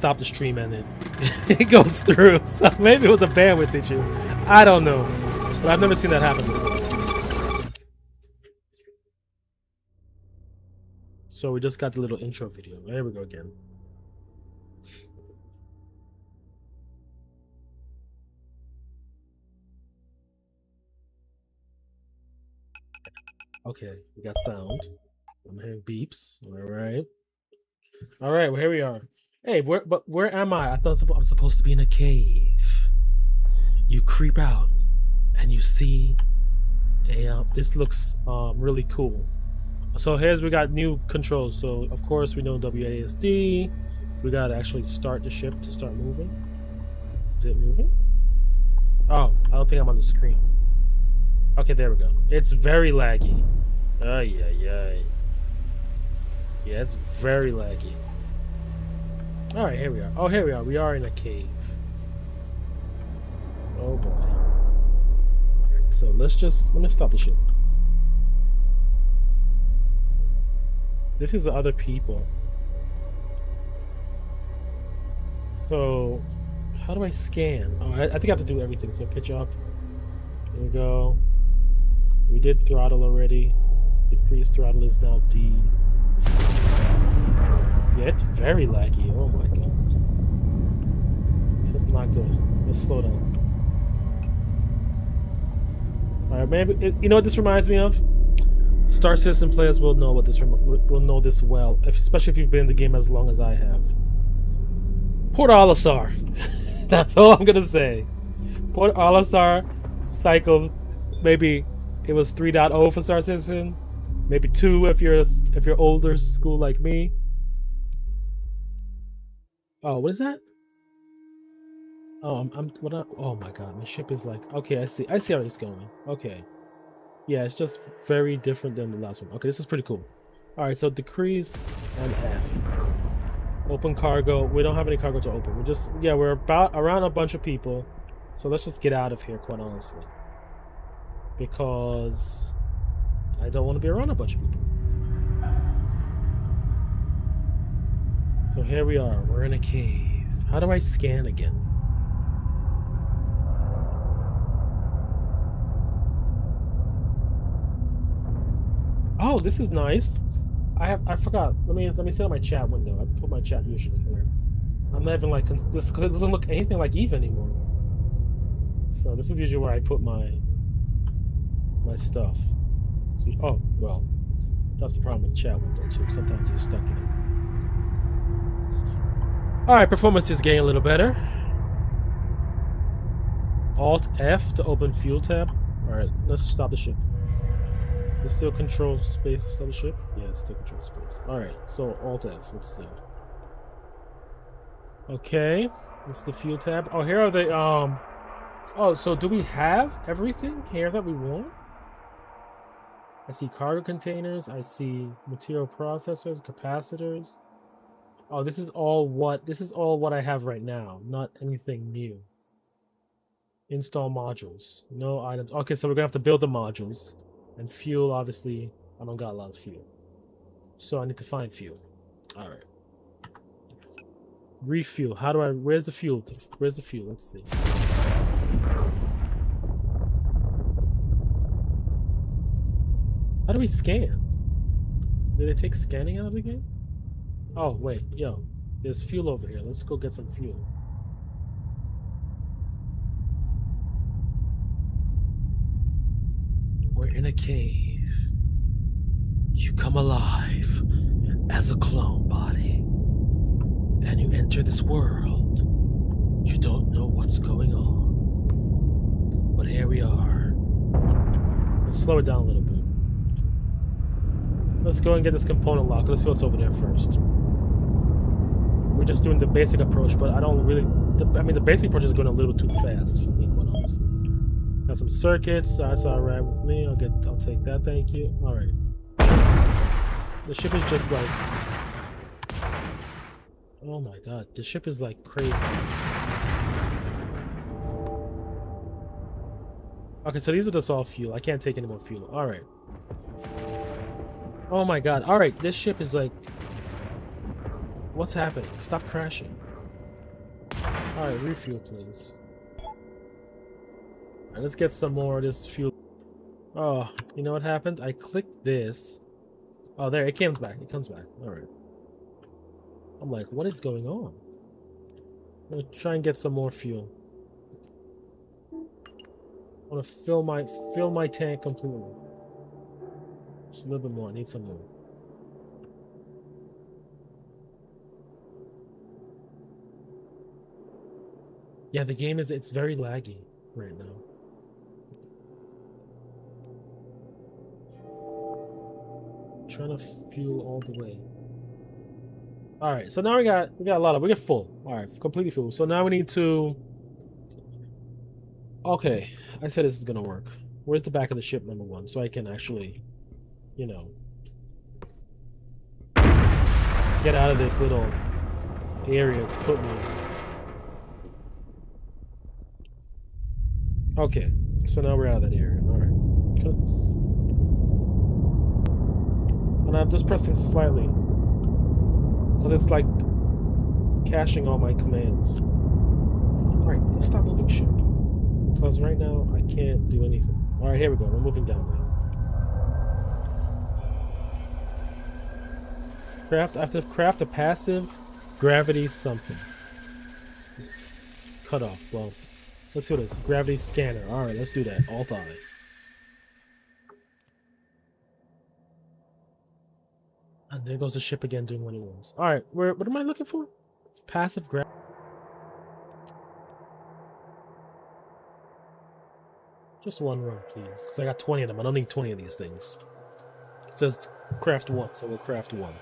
stop the stream and it goes through. So maybe it was a bandwidth issue. I don't know. But I've never seen that happen before. So we just got the little intro video. There we go again. Okay, we got sound. I'm hearing beeps. All right. All right, well, here we are. Hey, where am I? I thought I'm supposed to be in a cave. You creep out and you see a this looks really cool. So we got new controls. So of course we know WASD. We gotta actually start the ship to start moving. Is it moving? Oh, I don't think I'm on the screen. Okay, there we go. It's very laggy. Yeah, it's very laggy. All right, here we are. Oh, here we are. We are in a cave. Oh boy. All right, so let me stop the ship. This is the other people. So, how do I scan? Oh, I think I have to do everything. So pitch up. There we go. We did throttle already. Decrease throttle is now D. Yeah, it's very laggy. Oh my god. This is not good. Let's slow down. Alright, maybe you know what this reminds me of? Star Citizen players will know what this will know this well, especially if you've been in the game as long as I have. Port Olisar. That's all I'm gonna say. Port Olisar cycle. Maybe it was 3.0 for Star Citizen. Maybe 2 if you're older school like me. Oh, what is that? Oh, oh my god, my ship is like, okay, I see how it's going. Okay. Yeah, it's just very different than the last one. Okay, this is pretty cool. Alright, so decrease and F. Open cargo. We don't have any cargo to open. We're about around a bunch of people. So let's just get out of here, quite honestly. Because I don't want to be around a bunch of people. So here we are. We're in a cave. How do I scan again? Oh, this is nice. I forgot. Let me set up my chat window. I put my chat usually here. I'm not even like this because it doesn't look anything like Eve anymore. So this is usually where I put my stuff. So, oh well, that's the problem with chat window too. Sometimes you're stuck in it. All right, performance is getting a little better. Alt F to open fuel tab. All right, let's stop the ship. It still control space to stop the ship? Yeah, it still controls space. Alright, so Alt F, let's see. Okay, that's the fuel tab. Oh, here are the, oh, so do we have everything here that we want? I see cargo containers, I see material processors, capacitors. Oh, this is all what I have right now, not anything new. Install modules, no items. Okay, so we're gonna have to build the modules. And fuel, obviously, I don't got a lot of fuel. So I need to find fuel. Alright. Refuel. Where's the fuel? Where's the fuel? Let's see. How do we scan? Did it take scanning out of the game? Oh, wait. Yo. There's fuel over here. Let's go get some fuel. We're in a cave. You come alive as a clone body. And you enter this world. You don't know what's going on. But here we are. Let's slow it down a little bit. Let's go and get this component lock. Let's see what's over there first. We're just doing the basic approach, but I don't really... the basic approach is going a little too fast for me, quite honestly. Got some circuits. That's all right with me. I'll take that. Thank you. All right. The ship is just like. Oh my god, the ship is like crazy. Okay, so these are just all fuel. I can't take any more fuel. All right. Oh my god. All right, this ship is like. What's happening? Stop crashing. Alright, refuel, please. Alright, let's get some more of this fuel. Oh, you know what happened? I clicked this. Oh, there, it comes back. It comes back. Alright. I'm like, what is going on? I'm gonna try and get some more fuel. I want to fill my tank completely. Just a little bit more. I need some more. Yeah, the game it's very laggy right now. Trying to fuel all the way. All right, so now we got a lot of we get full. All right, completely full. So now we need to. Okay, I said this is gonna work. Where's the back of the ship, number one, so I can actually, you know, get out of this little area it's put me in. Okay, so now we're out of that area. All right, and I'm just pressing slightly because it's like caching all my commands. All right, let's stop moving ship because right now I can't do anything. All right, here we go. We're moving down now. I have to craft a passive gravity something. It's cut off. Well, let's do this. Gravity scanner. All right, let's do that. Alt-I. And there goes the ship again doing what it wants. All right, what am I looking for? Passive gravity. Just one run, please, because I got 20 of them. I don't need 20 of these things. It says craft one, so we'll craft one.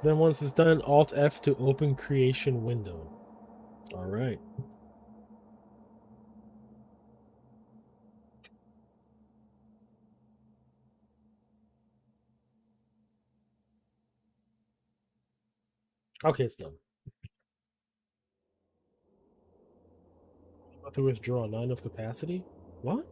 Then once it's done, Alt F to open creation window. All right. Okay, it's done. About to withdraw 9 of capacity? What?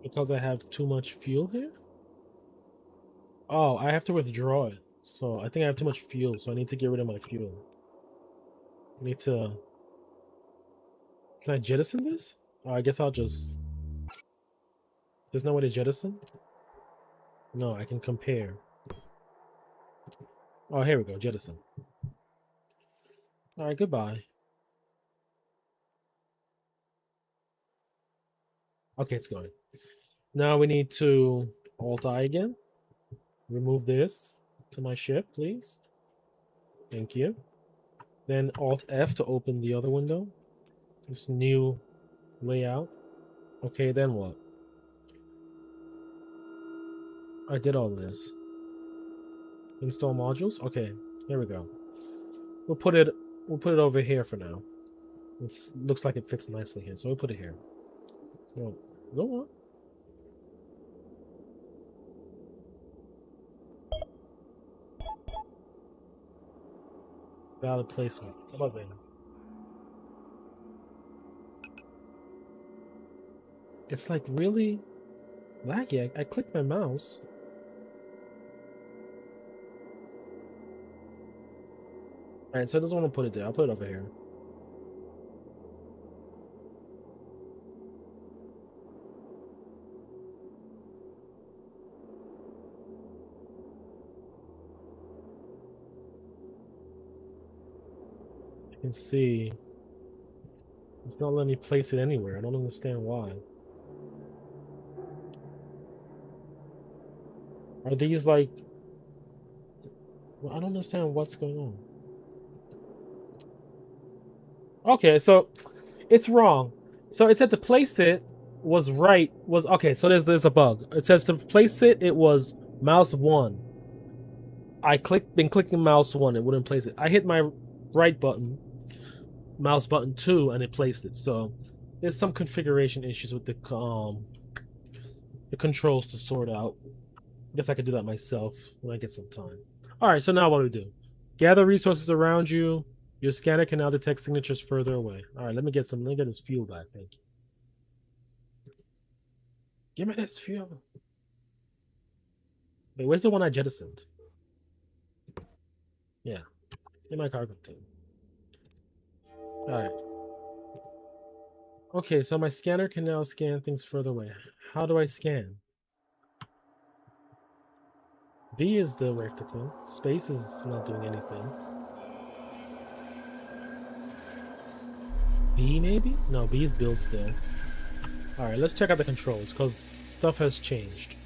Because I have too much fuel here? Oh, I have to withdraw it. So I think I have too much fuel, so I need to get rid of my fuel. I need to... Can I jettison this? Oh, I guess I'll just... There's no way to jettison? No, I can compare. Oh, here we go, jettison. Alright, goodbye. Okay, it's going. Now we need to Alt-I again. Remove this to my ship, please. Thank you. Then Alt-F to open the other window. This new layout. Okay, then what? I did all this. Install modules? Okay, here we go. We'll put it over here for now. It looks like it fits nicely here, so we'll put it here. Well, go on. Valid placement. How about that? It's like really laggy. I clicked my mouse. Alright, so it doesn't want to put it there. I'll put it over here. You can see it's not letting me place it anywhere. I don't understand why. Are these like... Well, I don't understand what's going on. Okay, so it's wrong. So it said to place it was right. Was okay, so there's a bug. It says to place it, it was mouse 1. I been clicking mouse 1, it wouldn't place it. I hit my right button, mouse button 2, and it placed it. So there's some configuration issues with the controls to sort out. I guess I could do that myself when I get some time. All right, so now what do we do? Gather resources around you. Your scanner can now detect signatures further away. All right, let me get this fuel back. Thank you. Give me this fuel. Wait, where's the one I jettisoned? Yeah, in my cargo container. All right. Okay, so my scanner can now scan things further away. How do I scan? V is the vertical. Space is not doing anything. B maybe? No, B is build still. Alright, let's check out the controls, because stuff has changed.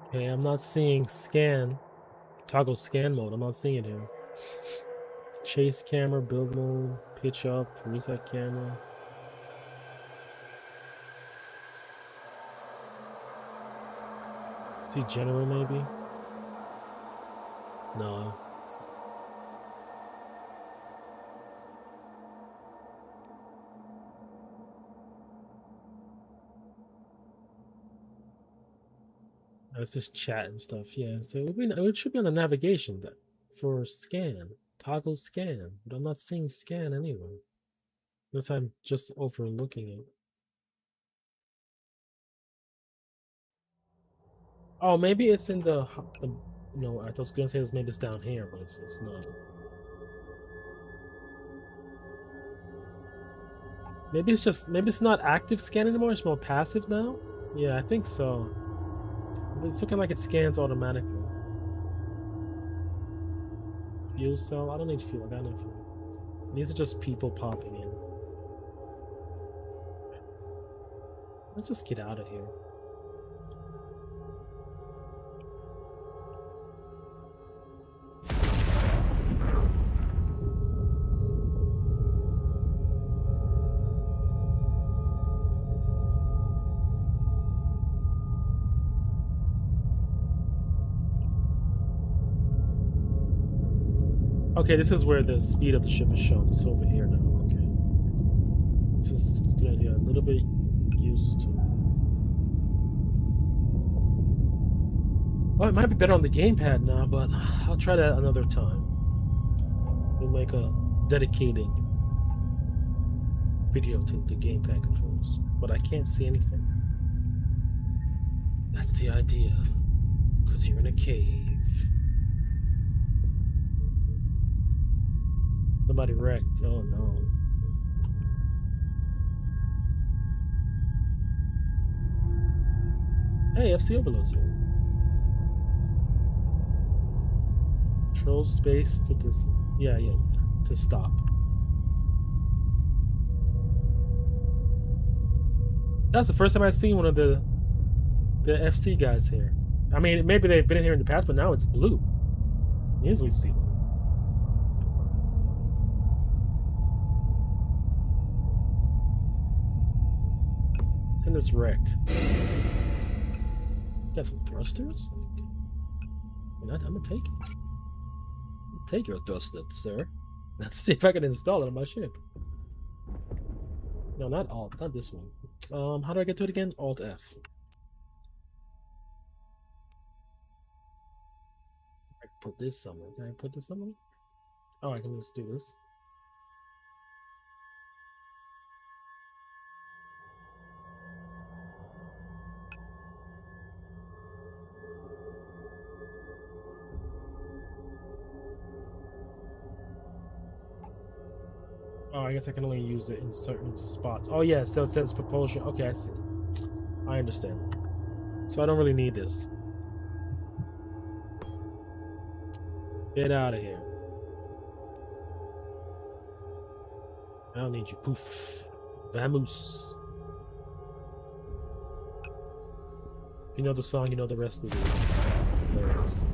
Okay, I'm not seeing scan. Toggle scan mode, I'm not seeing it here. Chase camera, build mode, pitch up, reset camera. See general maybe? No. It's just chat and stuff, yeah. So it should be on the navigation for scan. Toggle scan. But I'm not seeing scan anywhere. Unless I'm just overlooking it. Oh, maybe it's in the no, I was gonna say this maybe it's down here, but it's not. Maybe it's not active scan anymore, it's more passive now? Yeah, I think so. It's looking like it scans automatically. Fuel cell? I don't need fuel, I got no fuel. These are just people popping in. Let's just get out of here. Okay, this is where the speed of the ship is shown. It's over here now. Okay. This is gonna get a little bit used to. Oh, it might be better on the gamepad now, but I'll try that another time. We'll make a dedicated video to the gamepad controls. But I can't see anything. That's the idea. Because you're in a cave. Somebody wrecked. Oh no. Hey, FC Overload's here. Control space to to stop. That's the first time I've seen one of the FC guys here. I mean, maybe they've been in here in the past, but now it's blue. You easily see them. And this wreck. Got some thrusters? I'm gonna take it. Take your thruster, sir. Let's see if I can install it on my ship. No, not Alt, not this one. How do I get to it again? Alt F. I can put this somewhere. Can I put this somewhere? Oh, I can just do this. Oh, I guess I can only use it in certain spots. Oh, yeah, so it says propulsion. Okay, I see. I understand. So I don't really need this. Get out of here. I don't need you. Poof. Vamoose. If you know the song, you know the rest of the lyrics.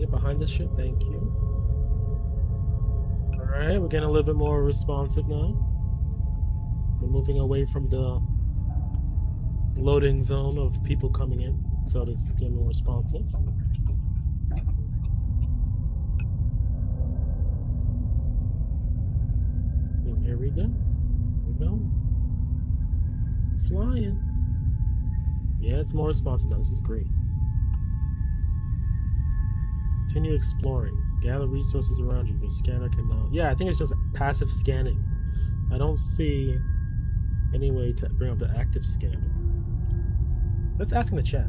Behind the ship, thank you. Alright, we're getting a little bit more responsive now. We're moving away from the loading zone of people coming in, so it's getting more responsive. And here we go. Here we go. Flying. Yeah, it's more responsive now. This is great. Continue exploring. Gather resources around you. Your scanner can now. Yeah, I think it's just passive scanning. I don't see any way to bring up the active scanner. Let's ask in the chat.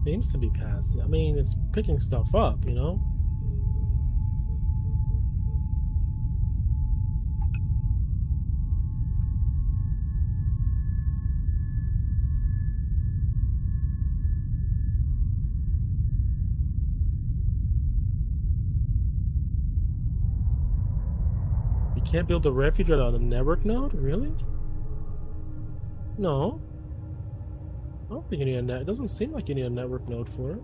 Seems to be passive. I mean, it's picking stuff up, you know? You can't build a refuge without a network node? Really? No. I don't think you need a net. It doesn't seem like you need a network node for it.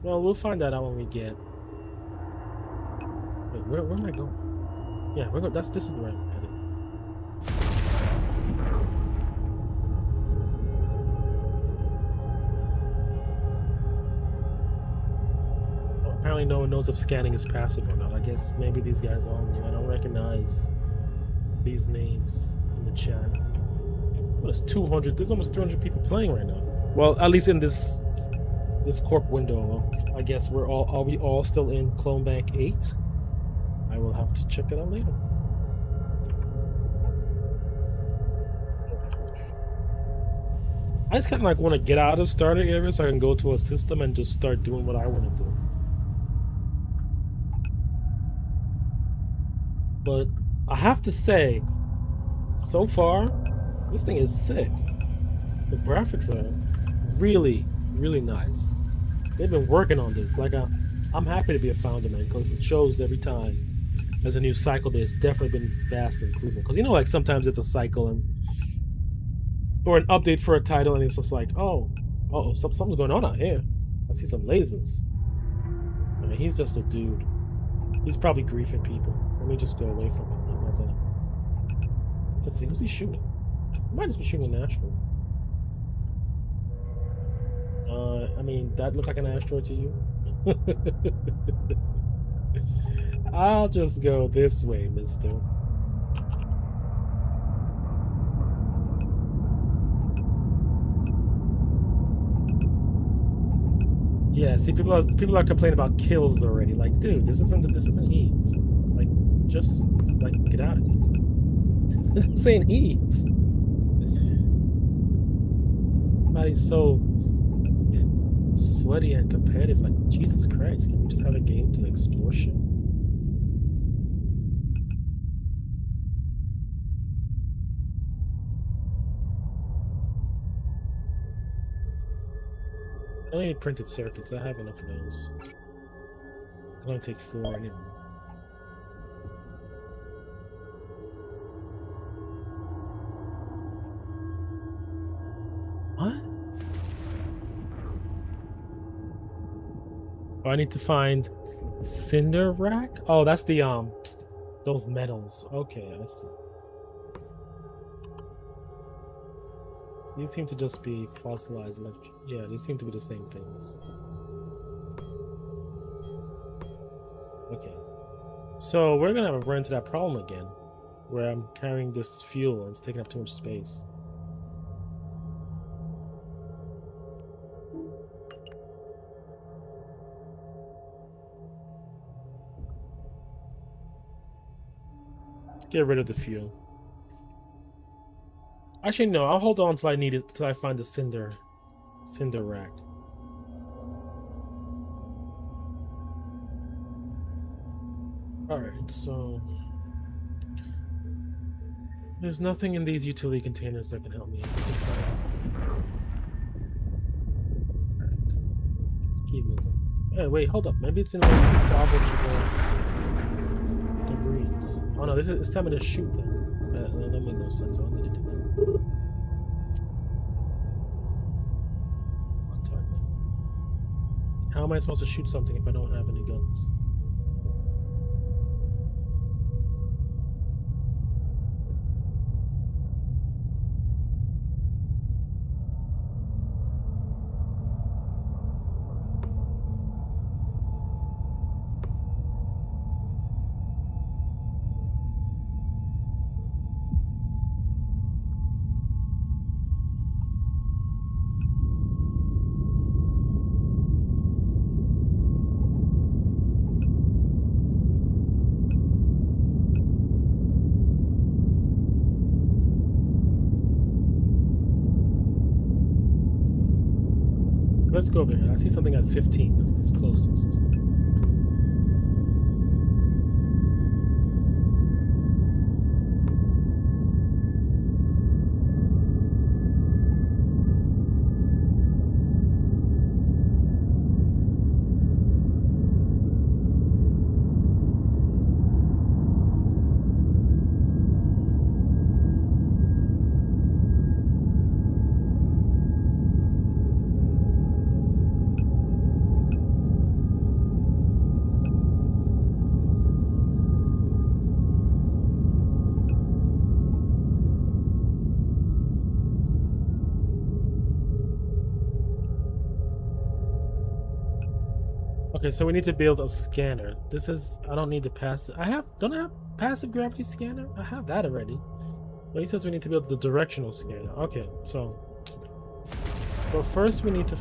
Well, we'll find that out when we get. Wait, where am I going? Yeah, we're going. This is the right headed. Well, apparently, no one knows if scanning is passive or not. I guess maybe these guys all knew. I don't recognize these names in the chat. Well, it's 200. There's almost 300 people playing right now. Well, at least in this corp window of, I guess we're all, are we all still in Clone Bank 8? I will have to check that out later. I just kind of like want to get out of the starter area so I can go to a system and just start doing what I want to do. But I have to say, so far, this thing is sick. The graphics are really, really nice. They've been working on this. Like, I'm happy to be a founder, man, because it shows every time there's a new cycle, there's definitely been vast improvement. Because, you know, like, sometimes it's a cycle and or an update for a title, and it's just like, oh, something's going on out here. I see some lasers. I mean, he's just a dude. He's probably griefing people. Let me just go away from him. How about that? Let's see, who's he shooting? He might just be shooting an asteroid. I mean, that looked like an asteroid to you? I'll just go this way, mister. Yeah, see, people are complaining about kills already. Like, dude, this isn't Eve. Like, just like get out of here. This ain't Eve. Everybody's so sweaty and competitive. Like, Jesus Christ, can we just have a game to explore shit? I don't need printed circuits. I have enough of those. I can only take 4 anyway. What? Oh, I need to find cinder rack? Oh, that's the those metals. Okay, I see. These seem to just be fossilized electric. Yeah, these seem to be the same things. Okay. So we're gonna run into that problem again, where I'm carrying this fuel and it's taking up too much space. Get rid of the fuel. Actually, no. I'll hold on till I need it, till I find the cinder rack. All right. So there's nothing in these utility containers that can help me to find. Let's keep moving. Hey, wait, hold up. Maybe it's in one of these salvageable debris. Oh no, it's time to shoot them. That makes no sense. I don't need to do that. How am I supposed to shoot something if I don't have any guns? Let's go over here. I see something at 15. That's this closest. Okay, so we need to build a scanner. This is, I don't need to pass it. Don't I have passive gravity scanner? I have that already. But he says we need to build the directional scanner. Okay, so, but first we need to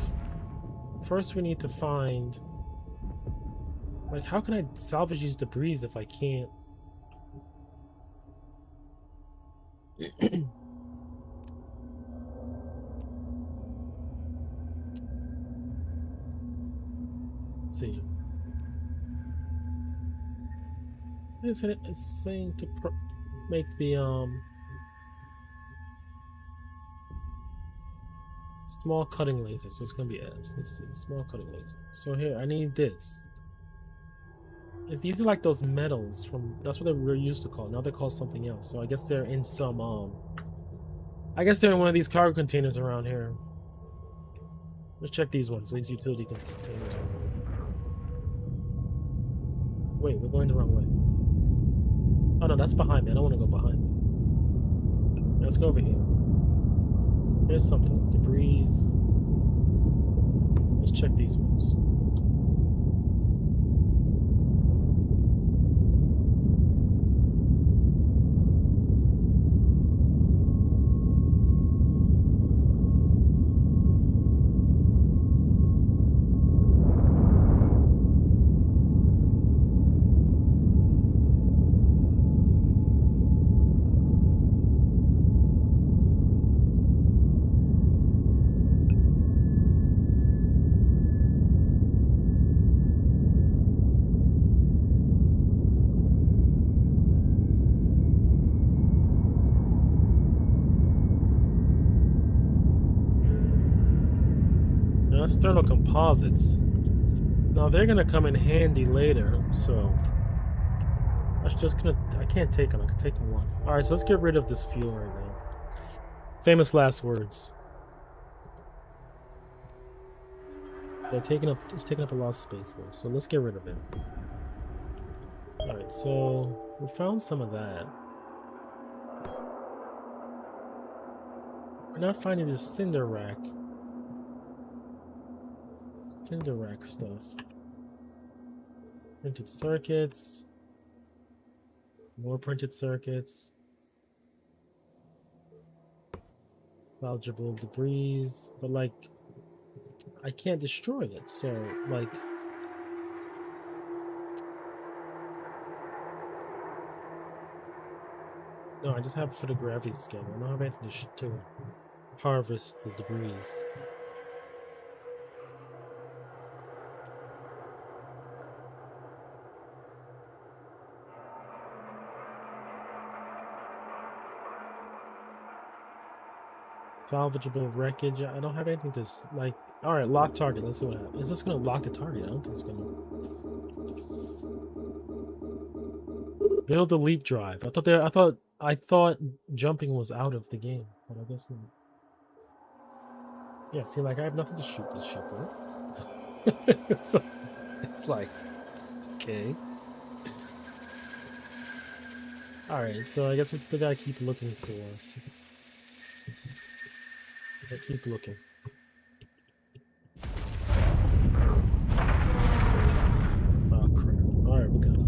find, like, how can I salvage these debris if I can't? Let's see. It's saying to make the small cutting laser, so it's gonna be S. Let's see, small cutting laser. So here, I need this. These are like those metals from, that's what they were used to call. Now they're called something else. So I guess they're in some I guess they're in one of these cargo containers around here. Let's check these ones. These utility containers. Wait, we're going the wrong way. Oh no, that's behind me. I don't want to go behind me. Let's go over here. There's something. Debris. Let's check these ones. External composites. Now they're gonna come in handy later, so I can't take them. I can take one. All right, so let's get rid of this fuel right now. Famous last words. It's taking up a lot of space though, so let's get rid of it. All right, so we found some of that. We're not finding this cinder rack. Cinder rack stuff. Printed circuits. More printed circuits. Salvageable debris. But like, I can't destroy it, so like, no, fine. Just have for the gravity scanner. I don't have anything to harvest the debris. Salvageable wreckage. I don't have anything to like. All right, lock target. Let's see what happens. Is this gonna lock the target? I don't think it's gonna. Build the leap drive. I thought jumping was out of the game, but I guess not. Yeah, see, like I have nothing to shoot this shit with. So, it's like, okay. All right, so I guess we still gotta keep looking for. I keep looking. Oh crap! All right, we got it.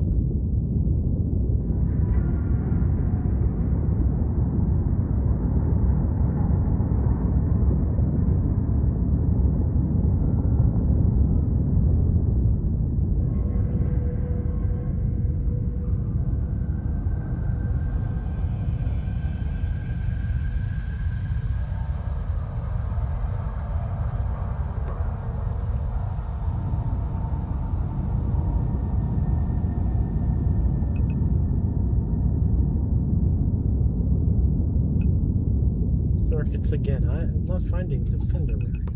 Circuits again. I'm not finding the cinder rack.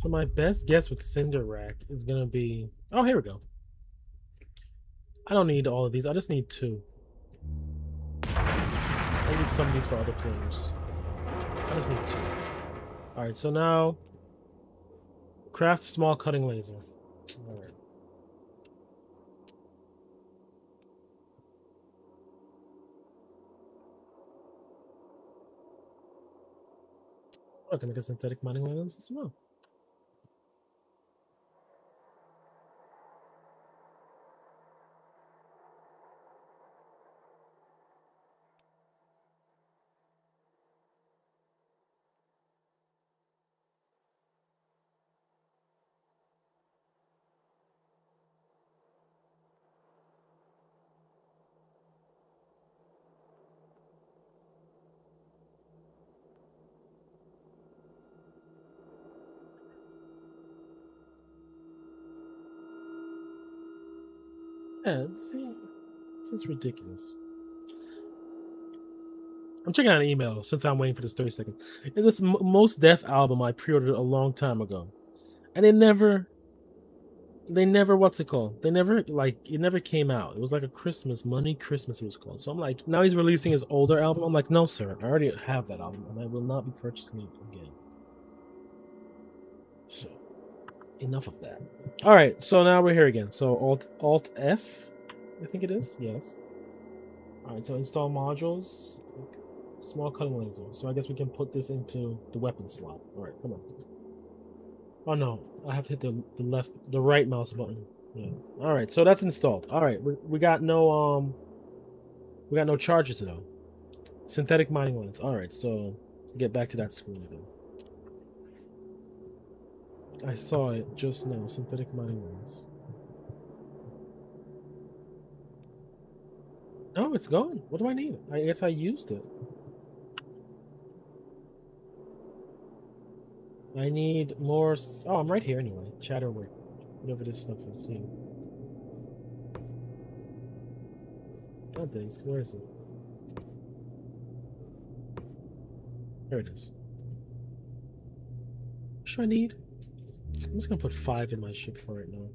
So my best guess with cinder rack is gonna be. Oh, here we go. I don't need all of these. I just need 2. I'll leave some of these for other players. I just need 2. All right. So now, craft small cutting laser. All right. I can make a synthetic mining lens as well. Yeah, see, it's ridiculous. I'm checking out an email since I'm waiting for this 30 seconds. Is this Most Def album I pre-ordered a long time ago, and they never, what's it called? They never it never came out. It was like a Christmas money Christmas it was called. So I'm like, now he's releasing his older album. I'm like, no sir, I already have that album, and I will not be purchasing it again. So enough of that. All right, so now we're here again. So Alt F, I think it is. Yes. All right, so install modules. Small cutting laser. So I guess we can put this into the weapon slot. All right, come on. Oh no, I have to hit the right mouse button. Yeah. All right, so that's installed. All right, we got no charges though. Synthetic mining lens. All right, so get back to that screen again. I saw it just now. Synthetic mining lens. No, it's gone. What do I need? I guess I used it. I need more. Oh, I'm right here anyway. Chatterwork. Whatever this stuff is. Yeah. God days. Where is it? There it is. What should I need? I'm just gonna put 5 in my ship for right now.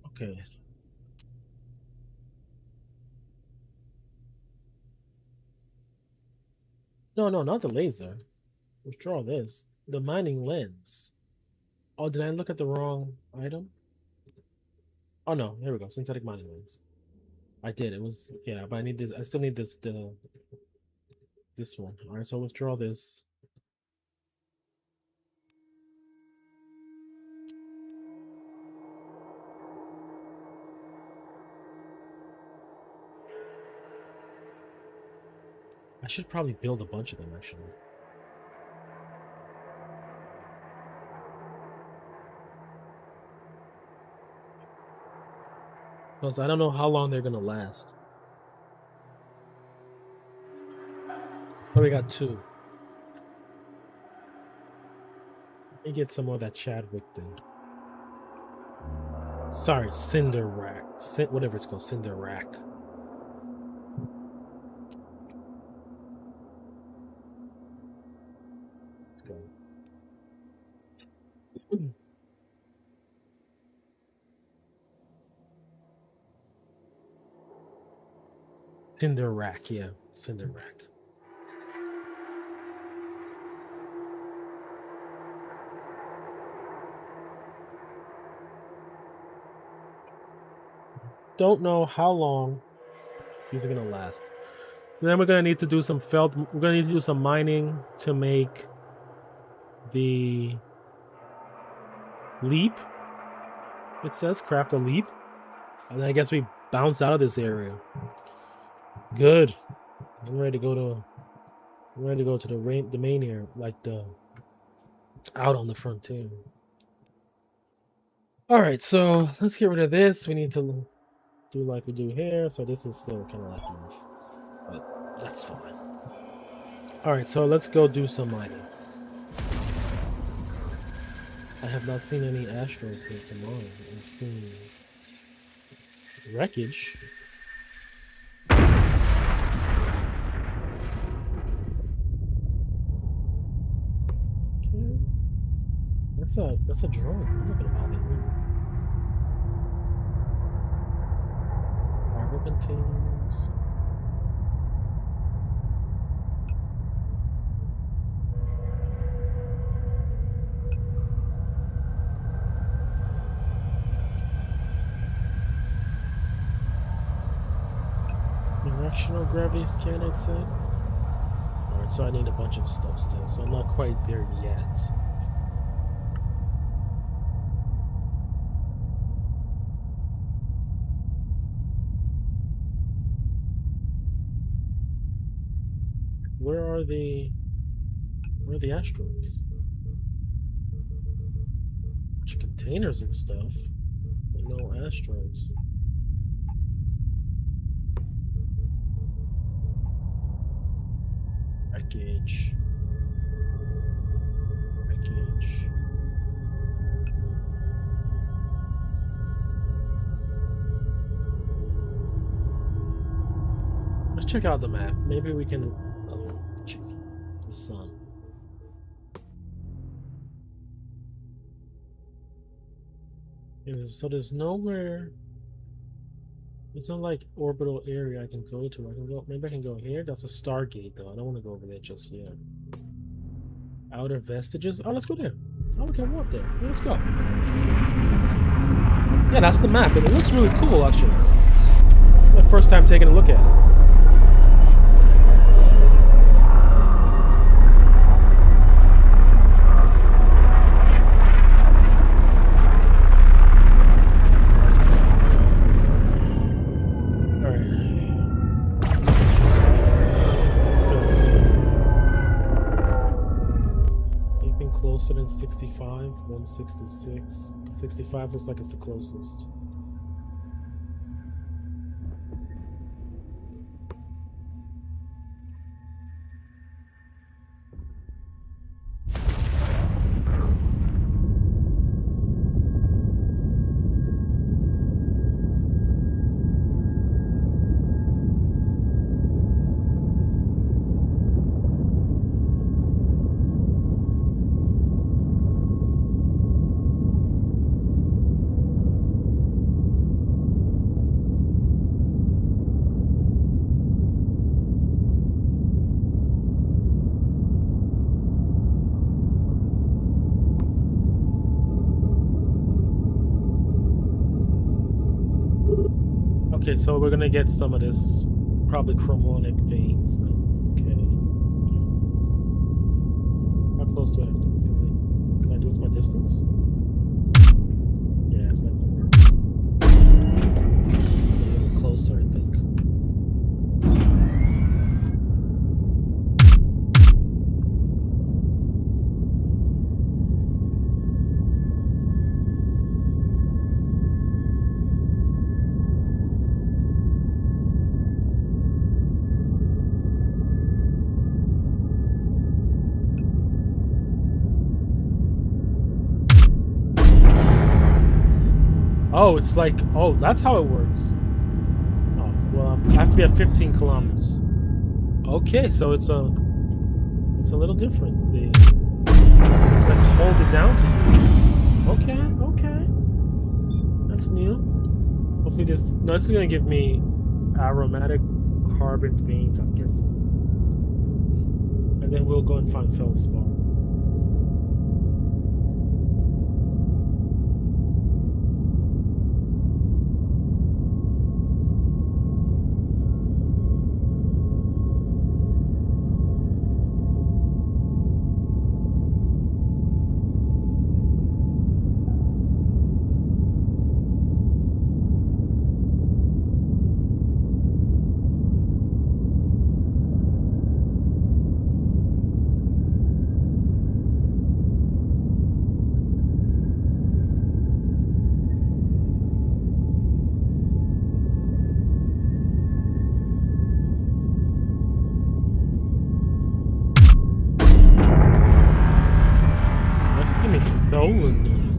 Okay. No, not the laser. Withdraw this. The mining lens. Oh, did I look at the wrong item? Oh no, here we go. Synthetic mining lens. I did. It was yeah, but I need this. I still need this this one. All right, so withdraw this. I should probably build a bunch of them actually. Plus, I don't know how long they're gonna last. Oh, we got 2. Let me get some more of that Chadwick thing. Sorry, Cinder Rack. Whatever it's called, Cinder Rack. Let's go. Cinder Rack, yeah. Cinder Rack. Don't know how long these are gonna last. So then we're gonna need to do some we're gonna need to do some mining to make the leap. It says craft a leap. And then I guess we bounce out of this area. Good. I'm ready to go to the main area, like the out on the frontier. Alright, so let's get rid of this. We need to do like we do here. So this is still kind of like enough. But that's fine. Alright, so let's go do some mining. I have not seen any asteroids here to mine. I've seen wreckage. Okay. That's a drone. I'm not gonna bother you. Cargo containers. Directional gravity scan, I'd say. Alright, so I need a bunch of stuff still, so I'm not quite there yet. Where are the asteroids? Bunch of containers and stuff, but no asteroids. Wreckage. Let's check out the map. Maybe we can. Oh, gee, the sun. So there's nowhere. There's no like orbital area I can go to. I can go. Maybe I can go here. That's a Stargate though. I don't want to go over there just yet. Outer vestiges. Oh, let's go there. Oh, we can walk there. Let's go. Yeah, that's the map. It looks really cool, actually. My first time taking a look at it. Closer than 65, 166. 65 looks like it's the closest. Okay, so we're gonna get some of this, probably chromonic veins. Okay. How close do I have to be? Can I do it with my distance? Yeah, it's not gonna work. A little closer, I think. Oh, it's like, oh, that's how it works. Oh, well, I have to be at 15 kilometers. Okay, so it's a little different. They like hold it down to you. Okay, okay. That's new. Hopefully this is gonna give me aromatic carbon veins, I'm guessing. And then we'll go and find feldspar.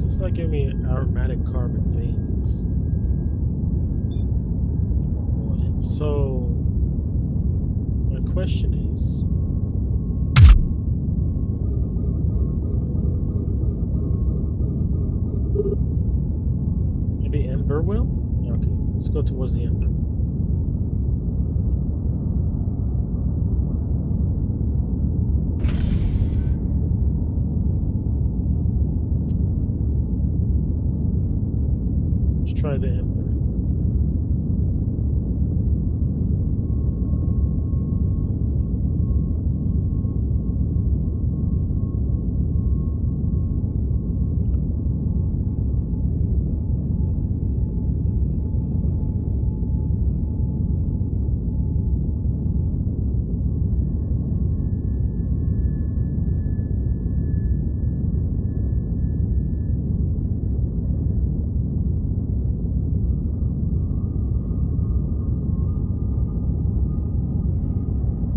It's not giving me aromatic carbon veins. Oh boy. So my question is, maybe ember will? Okay, let's go towards the ember. Try the ember.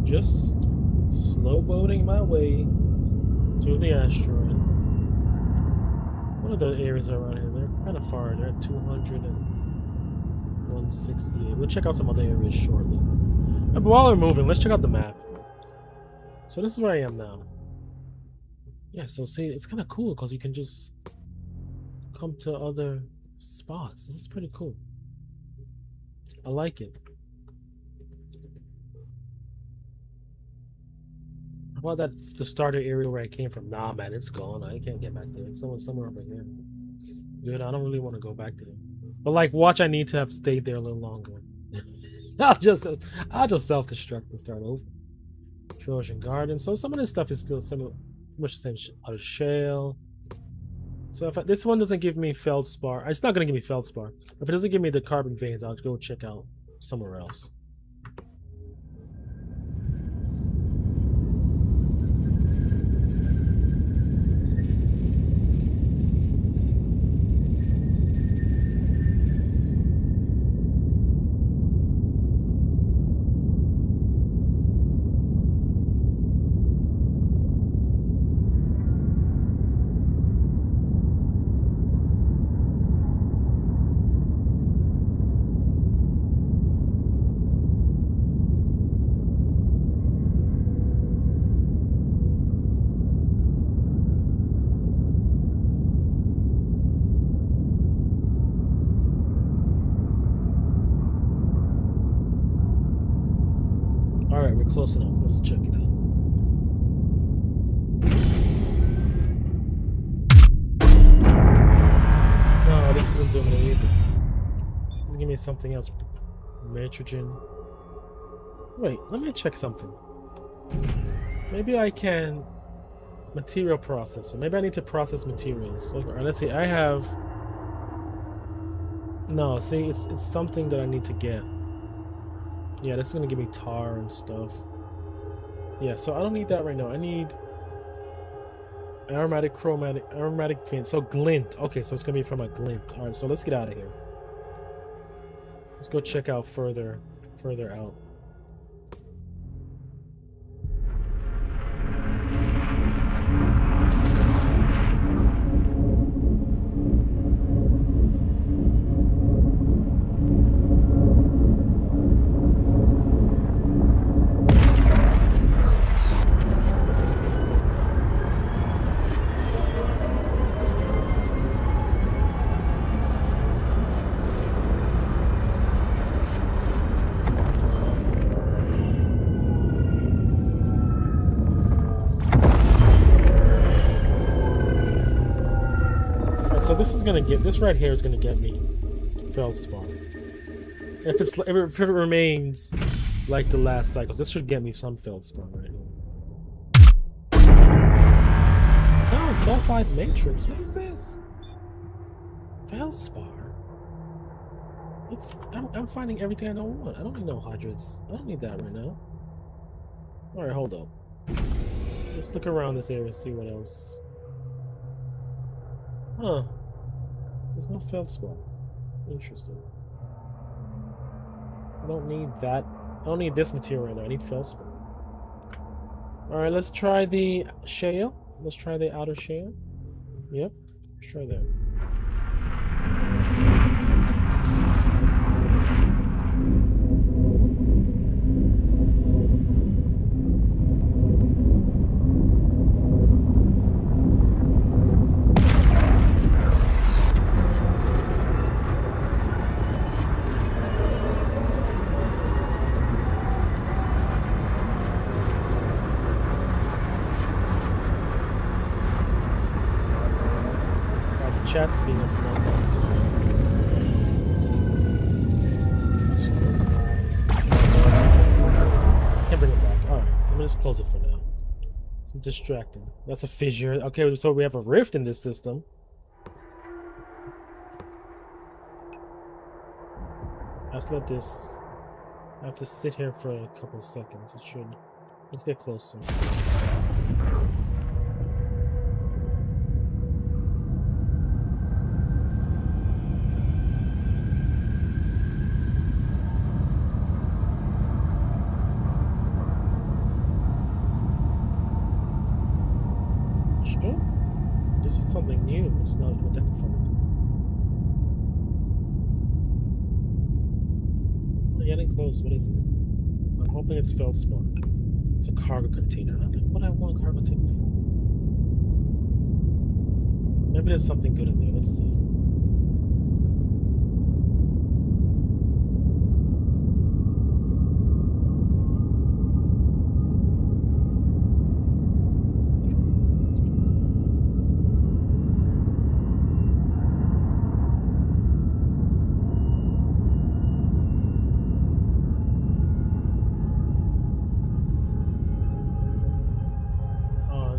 Just slow boating my way to the asteroid. What are the areas around here? They're kind of far. They're at 200 and 168. We'll check out some other areas shortly. But while we're moving, let's check out the map. So this is where I am now. Yeah, so see, it's kind of cool because you can just come to other spots. This is pretty cool. I like it. How about that the starter area where I came from? Nah, man, it's gone. I can't get back there. It's somewhere over here. Good. I don't really want to go back there. But like, watch. I need to have stayed there a little longer. I'll just self-destruct and start over. Trojan Garden. So some of this stuff is still similar, much the same. Out of shale. So if this one doesn't give me feldspar, it's not gonna give me feldspar. If it doesn't give me the carbon veins, I'll go check out somewhere else. Alright, we're close enough. Let's check it out. No, this isn't doing it either. This is giving me something else. Nitrogen. Wait, let me check something. Maybe I can material processor. Maybe I need to process materials. Alright, let's see. I have... No, see, it's something that I need to get. Yeah, this is gonna give me tar and stuff. Yeah, so I don't need that right now. I need aromatic vein. So glint. Okay, so it's gonna be from a glint. Alright, so let's get out of here. Let's go check out further out. this is gonna get, this right here is gonna get me Feldspar. If it remains like the last cycles, this should get me some Feldspar right here. No, Sulfide Matrix. What is this? Feldspar. I'm finding everything I don't want. I don't need no hydrates. I don't need that right now. Alright, hold up. Let's look around this area and see what else. Huh. There's no Feldspar. Interesting. I don't need that. I don't need this material right now. I need Feldspar. Alright, let's try the shale. Let's try the outer shale. Yep. Let's try that. Chat speed up from that point. Just close it for now. Can't bring it back. Alright, let me just close it for now. It's distracting. That's a fissure. Okay, so we have a rift in this system. I have to let this. I have to sit here for a couple seconds. It should. Let's get closer. Something new. It's not identified. We're getting close. What is it? I'm hoping it's Feldspar. It's a cargo container. I'm like, what do I want a cargo container for? Maybe there's something good in there. Let's see.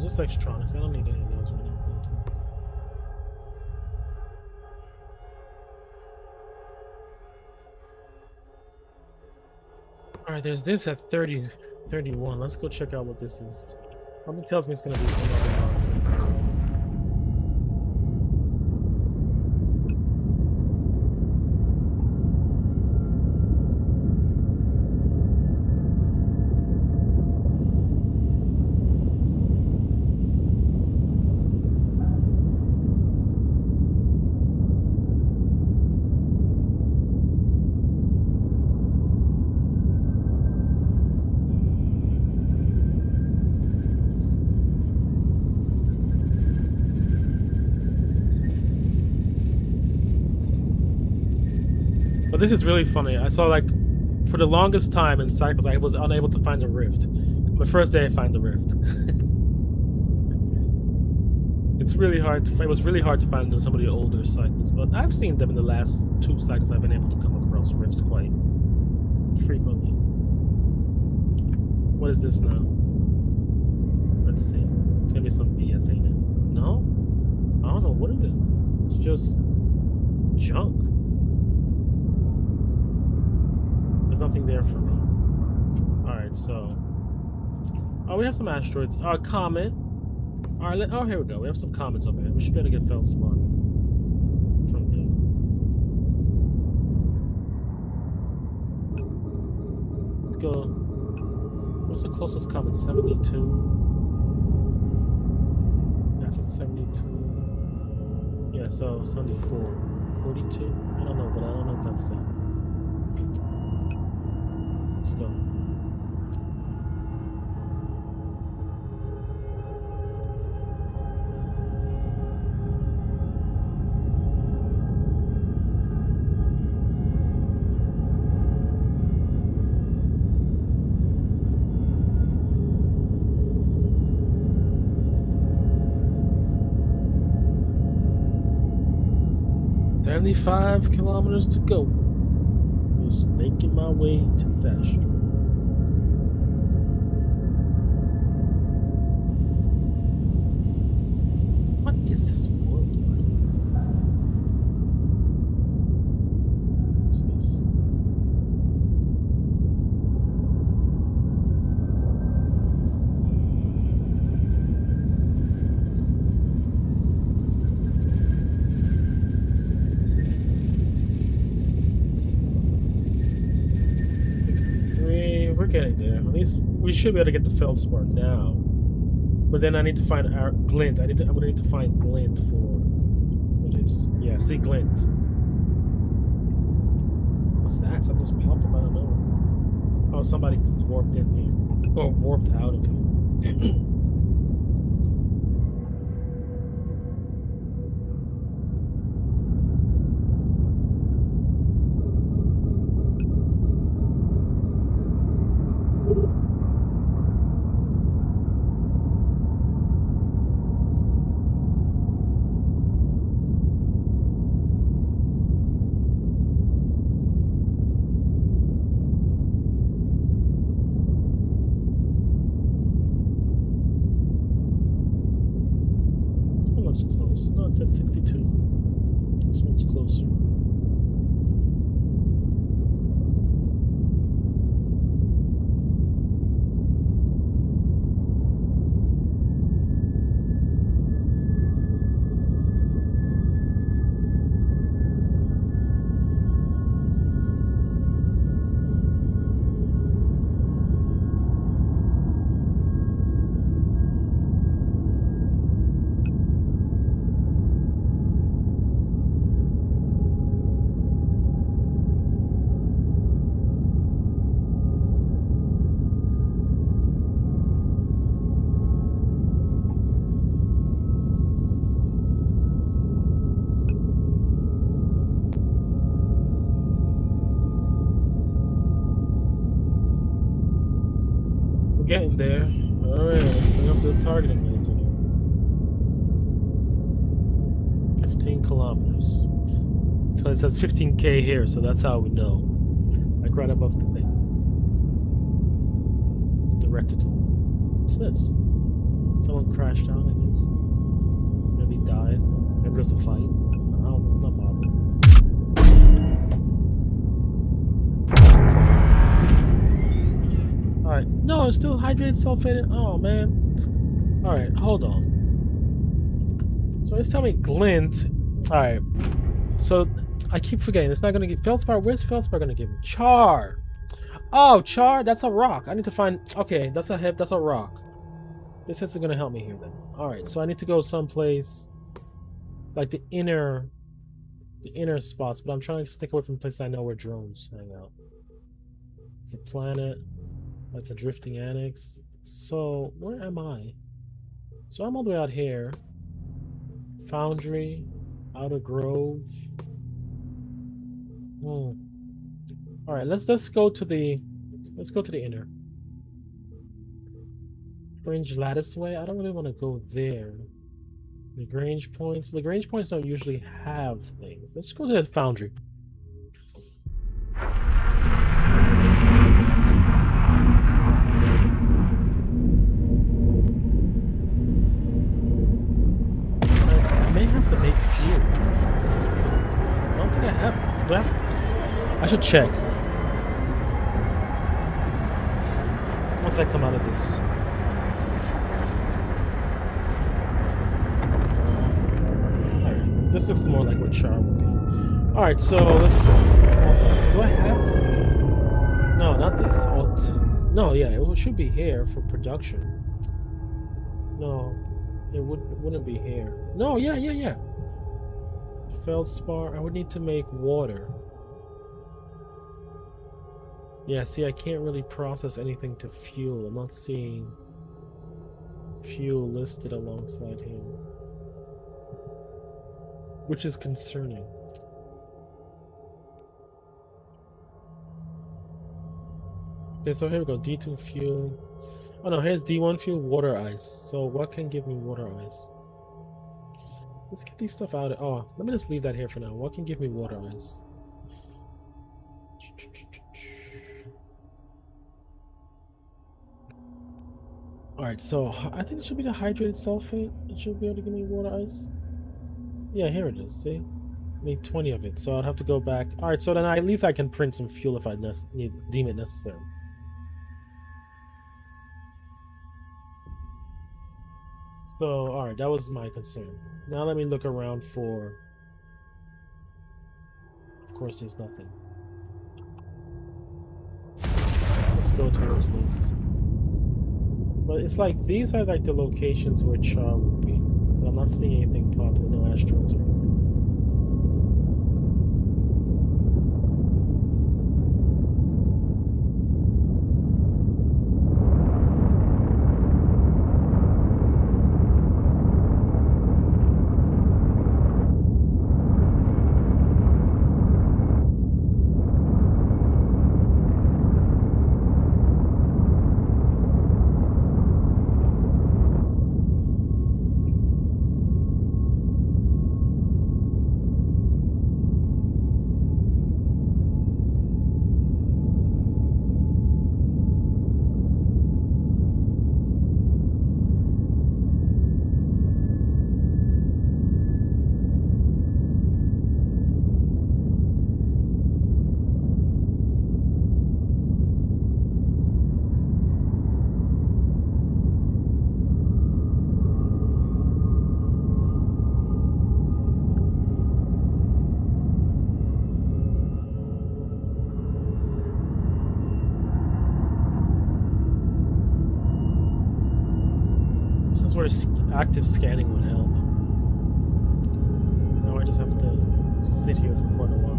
Just electronics. I don't need any of those or anything. Alright, there's this at 31. Let's go check out what this is. Something tells me it's gonna be some other nonsense as well. This is really funny. I saw, like, for the longest time in cycles, I was unable to find a rift. My first day I find the rift. It's really hard to find. It was really hard to find in some of the older cycles, but I've seen them in the last 2 cycles. I've been able to come across rifts quite frequently. What is this now? Let's see. It's gonna be some BS, ain't it? No? I don't know what it is. It's just junk. There's nothing there for me. Alright, so. Oh, we have some asteroids. Comet. Alright, oh, here we go. We have some comets over here. We should be able to get Feldspar from here. Let's go. What's the closest comet? 72. That's at 72. Yeah, so 74. 42? I don't know, but I don't know if that's it. Let's go. 75 kilometers to go. Just making my way to this asteroid. What is this world like? What's this? We're getting there. At least we should be able to get the feldspar now. But then I need to find our glint. I'm gonna need to find glint for this. Yeah, see glint. What's that? Something just popped up out of nowhere. Oh, somebody warped in here. Or warped out of here. Close. No, it's at 62. This one's closer. Getting there. Alright, let's bring up the targeting laser now. 15 kilometers. So it says 15K here, so that's how we know. Like right above the thing. The reticle. What's this? Someone crashed out, I guess. Maybe died. Maybe there's a fight. I don't know, I'm not bothered. Alright, no, it's still hydrated, sulfated. Oh, man. Alright, hold on. So it's telling me glint. Alright. So I keep forgetting. It's not going to get feldspar. Where's feldspar going to give me? Char. Oh, char? That's a rock. I need to find... Okay, that's a rock. This isn't going to help me here then. Alright, so I need to go someplace like the inner spots, but I'm trying to stick away from places I know where drones hang out. It's a planet. That's a drifting annex. So, where am I? So I'm all the way out here. Foundry. Outer Grove. Alright, let's go to the inner. Fringe Lattice Way. I don't really want to go there. Lagrange points. Lagrange points don't usually have things. Let's go to the Foundry. I should check. Once I come out of this. Alright, this looks more like where char would be. Alright, so let's go. Do I have... No, not this. Alt. No, yeah, it should be here for production. No, it wouldn't be here. No, yeah. Feldspar. I would need to make water. Yeah, see, I can't really process anything to fuel. I'm not seeing fuel listed alongside him, which is concerning. Okay, so here we go. D2 fuel. Oh no, here's D1 fuel, water ice. So what can give me water ice? Let's get these stuff out. Oh, let me just leave that here for now. What can give me water ice? Alright, so I think it should be the hydrated sulfate. It should be able to give me water ice. Yeah, here it is. See? I need 20 of it, so I'd have to go back. Alright, so then at least I can print some fuel if I deem it necessary. So, alright, that was my concern. Now let me look around for... Of course, there's nothing. Let's go towards this. But it's like, these are like the locations where Char would be. But I'm not seeing anything popping, no asteroids or anything. This is where active scanning would help. Now I just have to sit here for quite a while.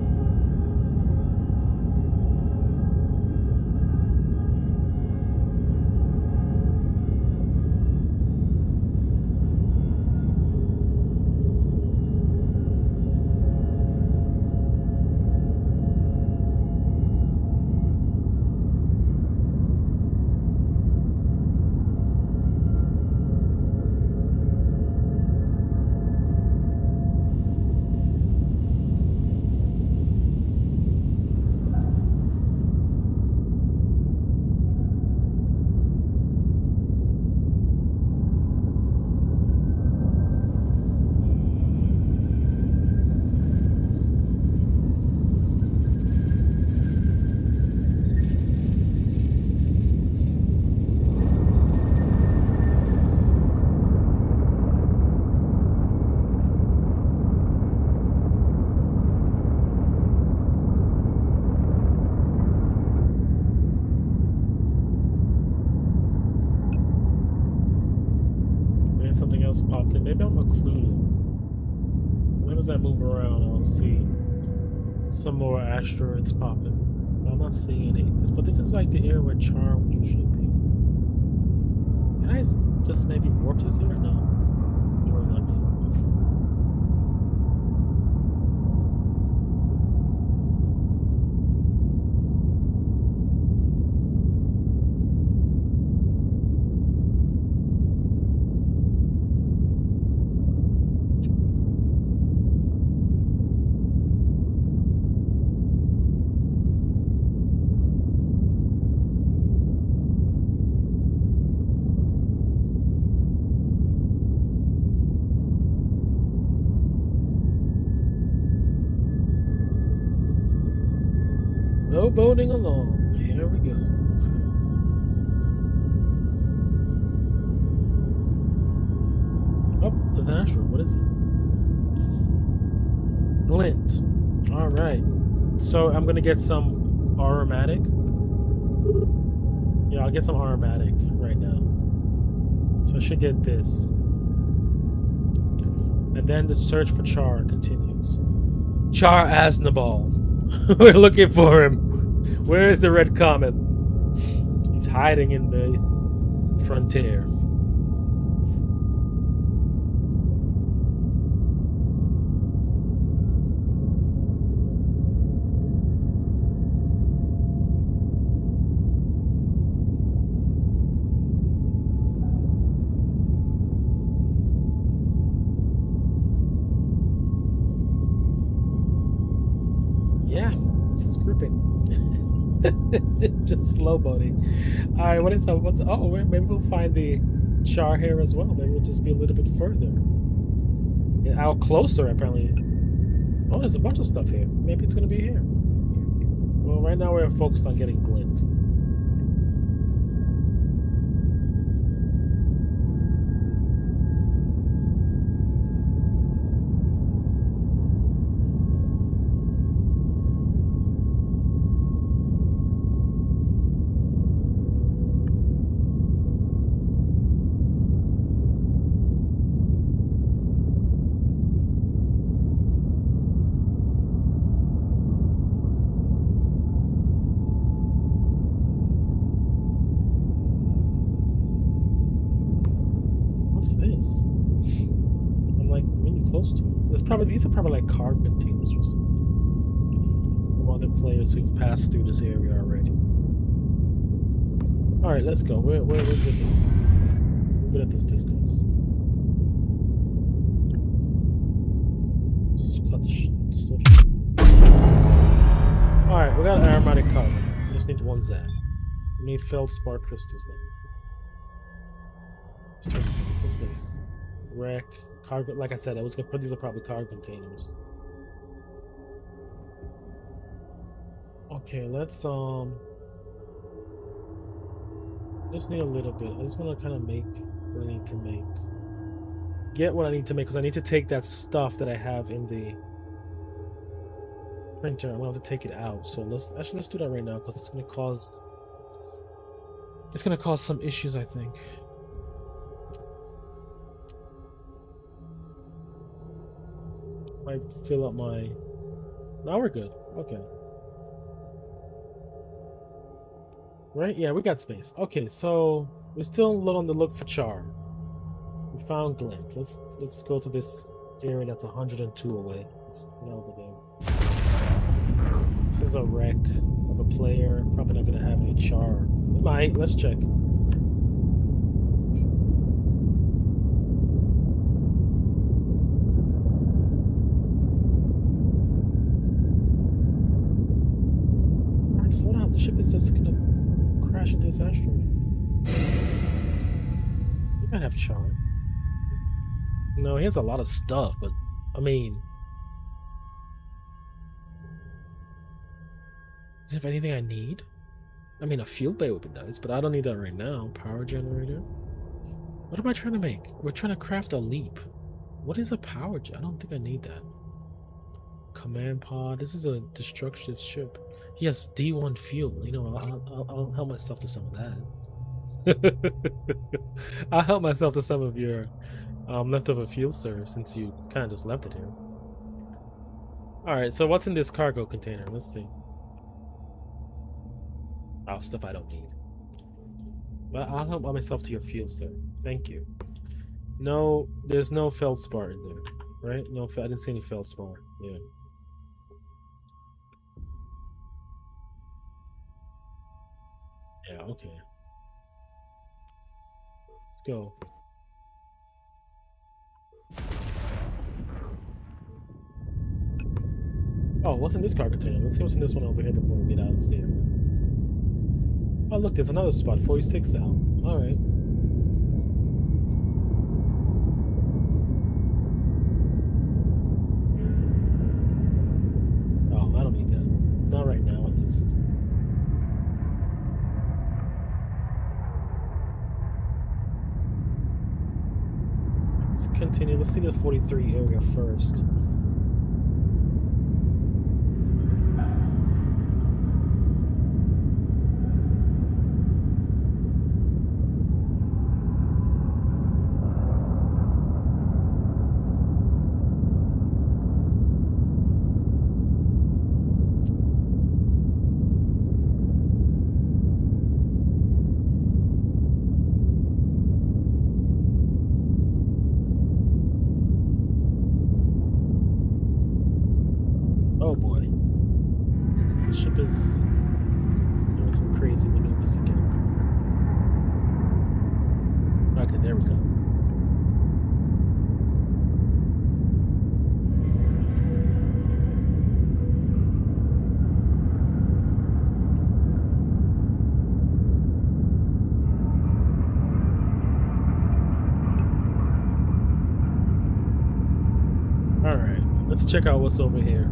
Something else popped in. Maybe I'm occluded. When does that move around? I'll see some more asteroids popping. I'm not seeing any. But this is like the area where Char usually be. Can I just maybe warp this here? No. You won't let me. No boating along. Here we go. Oh, there's an asteroid. What is it? Glint. Alright. So I'm gonna get some aromatic. Yeah, I'll get some aromatic right now. So I should get this. And then the search for Char continues. Char Aznabal. We're looking for him. Where is the red comet? He's hiding in the frontier. Just slow boating. All right, what is up? What's oh? Maybe we'll find the char here as well. Maybe we'll just be a little bit further. Yeah, out closer apparently. Oh, there's a bunch of stuff here. Maybe it's gonna be here. Well, right now we're focused on getting glint. What's this? I'm like really close to it. These are probably like card containers or something. From other players who've passed through this area already. Alright, let's go. We're good here. We're good at this distance. Just cut the stuff. Alright, we got an aromatic card. We just need one Zap. We need feldspar crystals now. What's this? Wreck. Cargo. Like I said, I was gonna put these are probably card containers. Okay, let's just need a little bit. I just want to kind of make what I need to make. Get what I need to make because I need to take that stuff that I have in the printer. I'm gonna have to take it out. So let's do that right now because it's gonna cause some issues, I think. Might fill up my. Now we're good. Okay. Right? Yeah, we got space. Okay, so we're still on the look for char. We found glint. Let's go to this area that's 102 away. Let's get over there. This is a wreck of a player. Probably not gonna have any char. It might. Let's check. Alright, slow down. The ship is just gonna crash into this asteroid. You might have char. No, he has a lot of stuff, but I mean, is there anything I need? I mean, a fuel bay would be nice, but I don't need that right now. Power generator. What am I trying to make? We're trying to craft a leap. What is a power gen? I don't think I need that. Command pod. This is a destructive ship. He has D1 fuel. You know, I'll help myself to some of that. I'll help myself to some of your leftover fuel, sir, since you kind of just left it here. Alright, so what's in this cargo container? Let's see. Oh, stuff I don't need. But I'll help myself to your fuel, sir. Thank you. No, there's no feldspar in there, right? No, I didn't see any feldspar. Yeah. Yeah, okay. Let's go. Oh, what's in this cargo container? Let's see what's in this one over here before we get out of this area. Oh, look, there's another spot. 46 out. Alright. Oh, I don't need that. Not right now, at least. Let's continue. Let's see the 43 area first. Oh boy. The ship is doing some crazy maneuvers again. Okay, there we go. let's check out what's over here.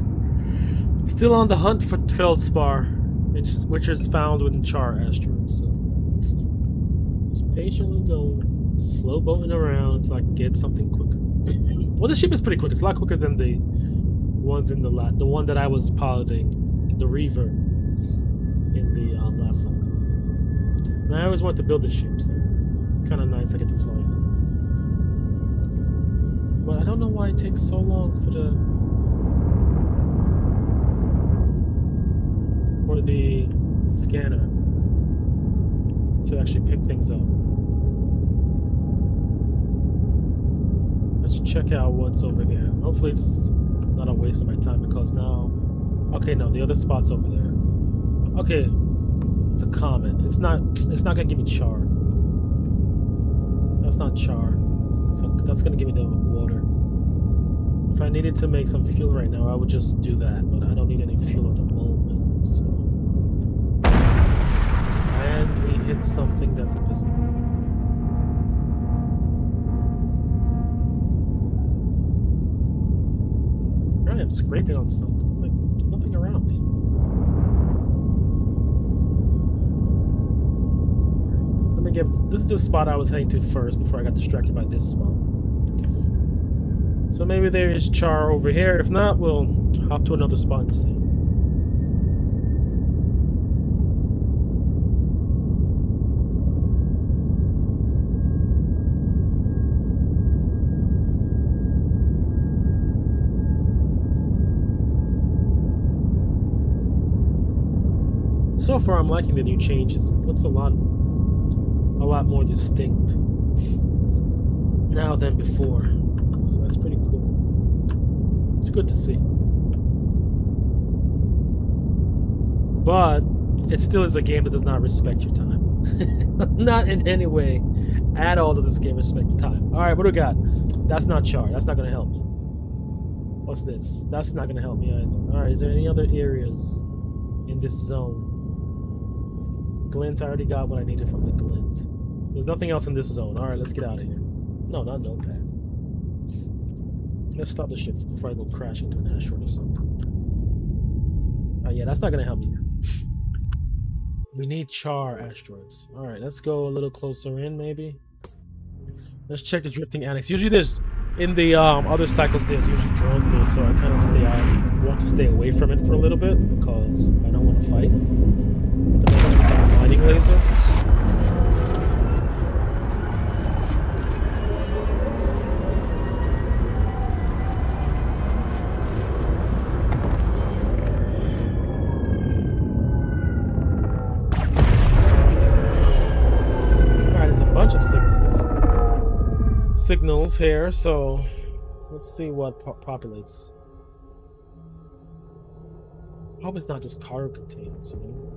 Still on the hunt for feldspar, which is found within Char asteroids. So just patiently going, slow boating around until I can get something quicker. Well, the ship is pretty quick. It's a lot quicker than the ones in the one that I was piloting, the Reaver, in the last cycle. And I always wanted to build this ship, so kind of nice. I get to fly it. But I don't know why it takes so long for the scanner to actually pick things up. Let's check out what's over here. Hopefully it's not a waste of my time, because now... Okay, no, the other spot's over there. Okay, it's a comet. It's not gonna give me char. That's not char. That's gonna give me the water. If I needed to make some fuel right now, I would just do that, but I don't need any fuel at the moment, so... And we hit something that's invisible. I am scraping on something. Like, there's nothing around me. Let me get... This is the spot I was heading to first before I got distracted by this spot. So maybe there is char over here. If not, we'll hop to another spot and see. So far, I'm liking the new changes. It looks a lot more distinct now than before. So that's pretty cool. It's good to see. But it still is a game that does not respect your time. Not in any way at all does this game respect your time. Alright, what do we got? That's not char. That's not going to help me. What's this? That's not going to help me either. Alright, is there any other areas in this zone? Glint, I already got what I needed from the glint. There's nothing else in this zone. Alright, let's get out of here. No, not notepad. Let's stop the ship before I go crash into an asteroid or something. Oh yeah, that's not gonna help me. We need char asteroids. Alright, let's go a little closer in, maybe. Let's check the drifting annex. Usually there's... In the other cycles, there's usually drones there, so I kind of want to stay away from it for a little bit, because I don't want to fight. But then I have a mining laser. Signals here, so let's see what populates. I hope it's not just cargo containers, you know?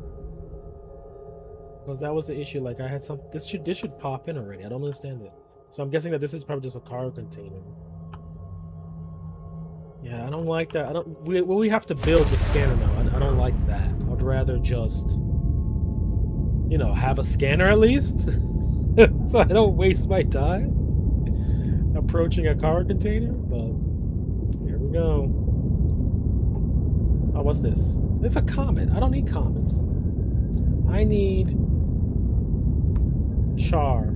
Because that was the issue. Like I had some. This should pop in already. I don't understand it. So I'm guessing that this is probably just a cargo container. Yeah, I don't like that. I don't. We have to build the scanner now. I don't like that. I'd rather just, you know, have a scanner at least, so I don't waste my time approaching a cargo container. But here we go. Oh, what's this? It's a comet. I don't need comets. I need char.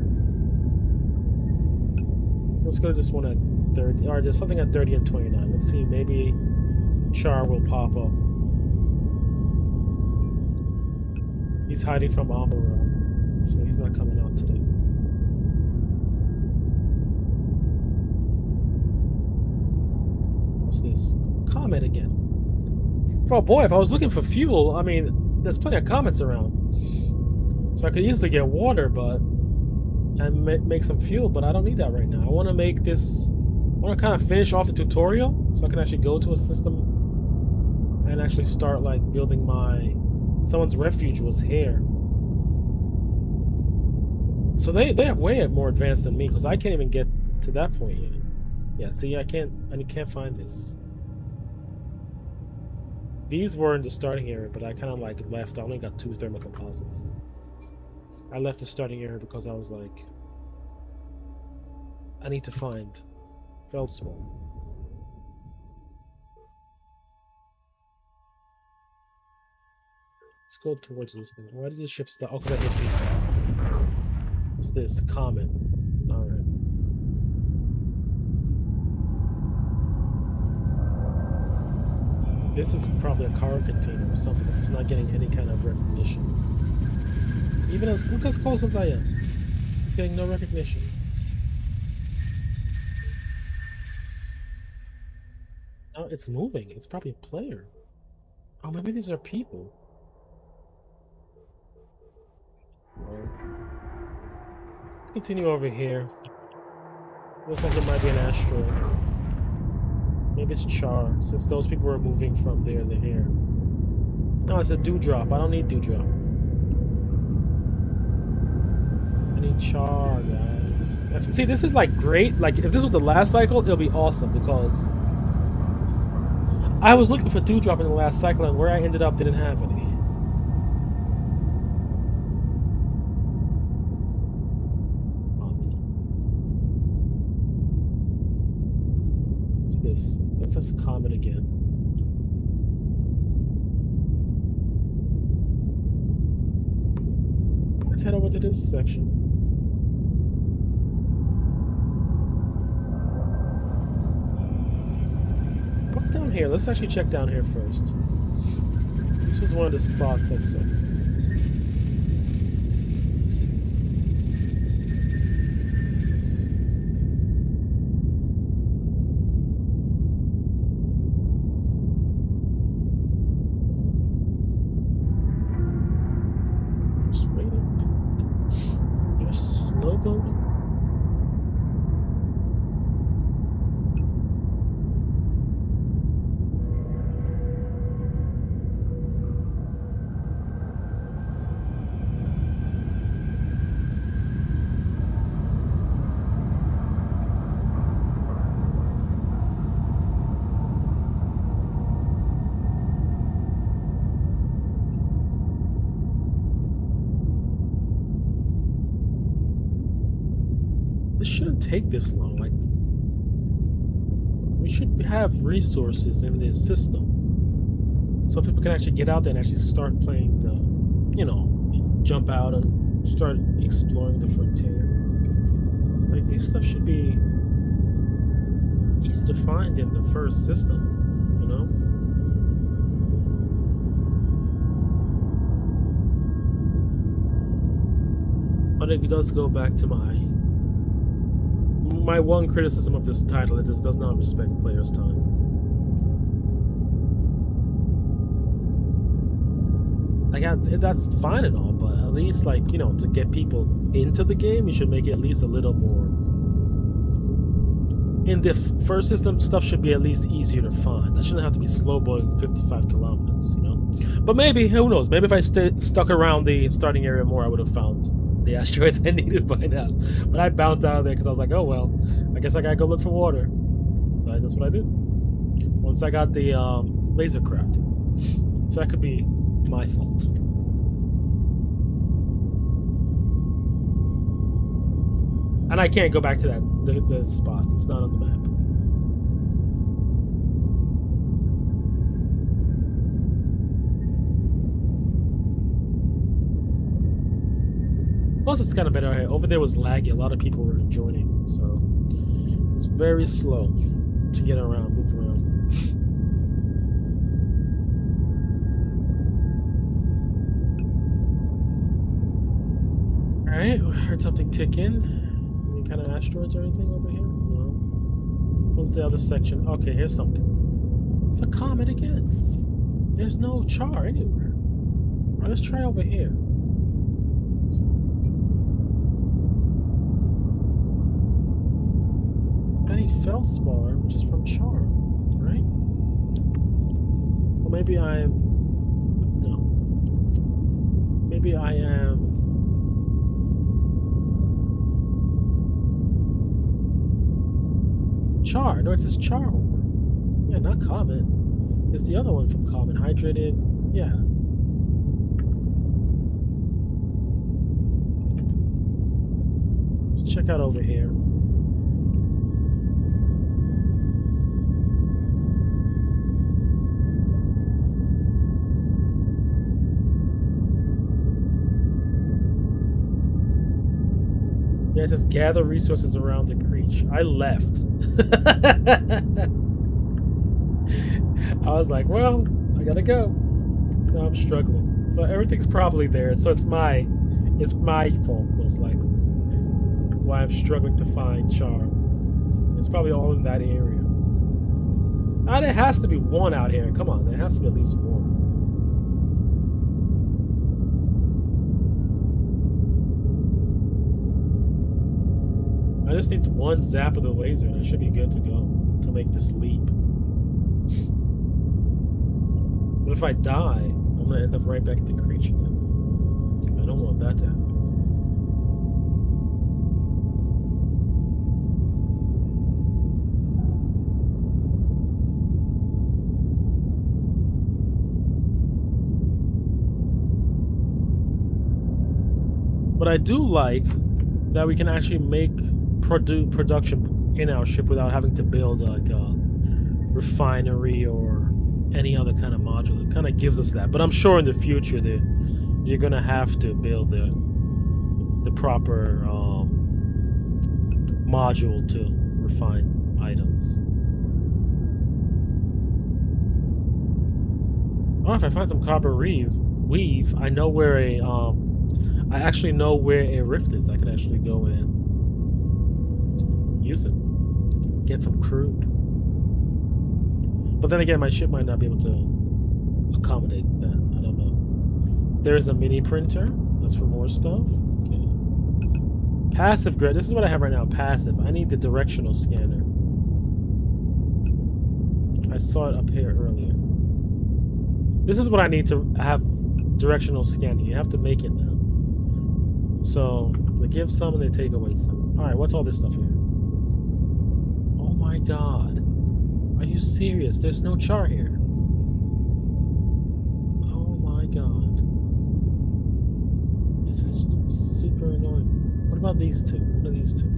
Let's go to this one at 30. Or there's something at 30 and 29. Let's see. Maybe char will pop up. He's hiding from Amuro, so he's not coming out today. What's this? Comet again. Oh boy, if I was looking for fuel, I mean, there's plenty of comets around. So I could easily get water, and make some fuel, but I don't need that right now. I want to make this... I want to kind of finish off the tutorial, so I can actually go to a system and actually start, like, building my... Someone's refuge was here. So they have way more advanced than me, because I can't even get to that point yet. Yeah, see, I can't find this. These were in the starting area, but I kind of like left. I only got 2 thermal composites. I left the starting area because I was like, I need to find feldspar. Let's go towards this thing. Why did the ship stop? Oh, because I hit people. What's this? Comet. Alright. This is probably a cargo container or something. It's not getting any kind of recognition. Even as look as close as I am. It's getting no recognition. Oh, it's moving. It's probably a player. Oh, maybe these are people. Well, let's continue over here. Looks like it might be an asteroid. Maybe it's Char, since those people were moving from there to here. No, it's a dewdrop. I don't need dewdrop. I need Char, guys. See, this is like great. Like, if this was the last cycle, it'll be awesome because I was looking for dewdrop in the last cycle, and where I ended up didn't have any. What's this? Let's just comment again. Let's head over to this section. What's down here? Let's actually check down here first. This was one of the spots I saw. Just waiting. Just slow boating. This shouldn't take this long. Like, we should have resources in this system so people can actually get out there and actually start playing the, you know, jump out and start exploring the frontier. Like, these stuff should be easy to find in the first system, you know? But it does go back to my one criticism of this title. It just does not respect players' time. Like, that's fine and all, but at least, like, you know, to get people into the game, you should make it at least a little more. In the first system, stuff should be at least easier to find. That shouldn't have to be slow boating 55 kilometers, you know? But maybe, who knows? Maybe if I stuck around the starting area more, I would have found the asteroids I needed by now. But I bounced out of there because I was like, oh well, I guess I gotta go look for water. So that's what I did. Once I got the laser crafted. So that could be my fault. And I can't go back to the spot. It's not on the map. Plus, it's kind of better. Over there was laggy. A lot of people were joining, so it's very slow to get around, move around. All right, we heard something tick in. Any kind of asteroids or anything over here? No. What's the other section? Okay, here's something. It's a comet again. There's no char anywhere. All right, let's try over here. Feldspar, which is from Char, right? Or maybe I'm... No. Maybe I am... Char. No, it says Char. Yeah, not Comet. It's the other one from Comet. Hydrated. Yeah. Let's check out over here. Yeah, it says gather resources around the creature. I left. I was like, well, I gotta go. Now I'm struggling. So everything's probably there. So it's my fault, most likely. Why I'm struggling to find charm. It's probably all in that area. Now there has to be one out here. Come on, there has to be at least one. I just need one zap of the laser and I should be good to go to make this leap. But if I die, I'm gonna end up right back at the creature again. I don't want that to happen. But I do like that we can actually make production in our ship without having to build like a refinery or any other kind of module. It kind of gives us that. But I'm sure in the future that you're gonna have to build the proper module to refine items. Oh, if I find some copper weave, I know where I actually know where a rift is. I could actually go and use it. Get some crude. But then again, my ship might not be able to accommodate that. I don't know. There's a mini printer. That's for more stuff. Okay. Passive grid. This is what I have right now. Passive. I need the directional scanner. I saw it up here earlier. This is what I need to have directional scanning. You have to make it now. So they give some and they take away some. Alright, what's all this stuff here? Oh my god. Are you serious? There's no char here. Oh my god. This is super annoying. What about these two? What are these two?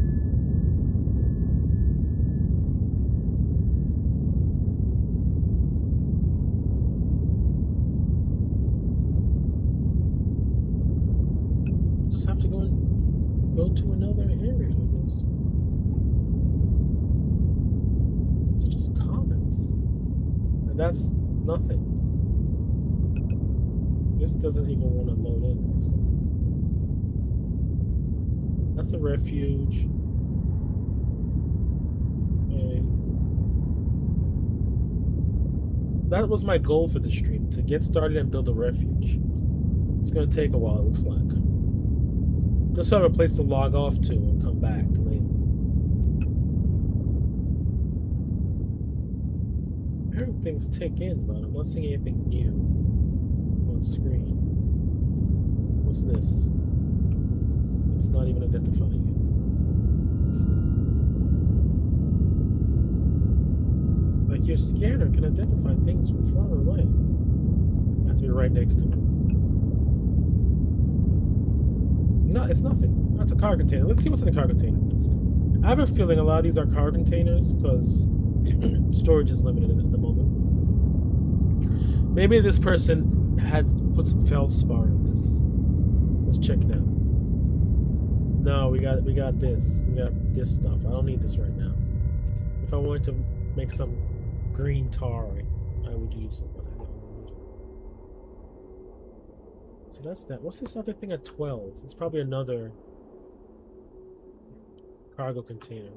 Just have to go to another area, I guess. It's just comments. And that's nothing. This doesn't even want to load in. That's a refuge. Okay. That was my goal for the stream, to get started and build a refuge. It's going to take a while, it looks like. Just have a place to log off to and come back later. I'm hearing things tick in, but I'm not seeing anything new on screen. What's this? It's not even identifying it. Like your scanner can identify things from far away after you're right next to it. No, it's nothing. That's a car container. Let's see what's in the car container. I have a feeling a lot of these are car containers because storage is limited at the moment. Maybe this person had put some feldspar in this. Let's check it out. No, we got this. We got this stuff. I don't need this right now. If I wanted to make some green tar, I would use it. So that's that. What's this other thing at 12? It's probably another cargo container.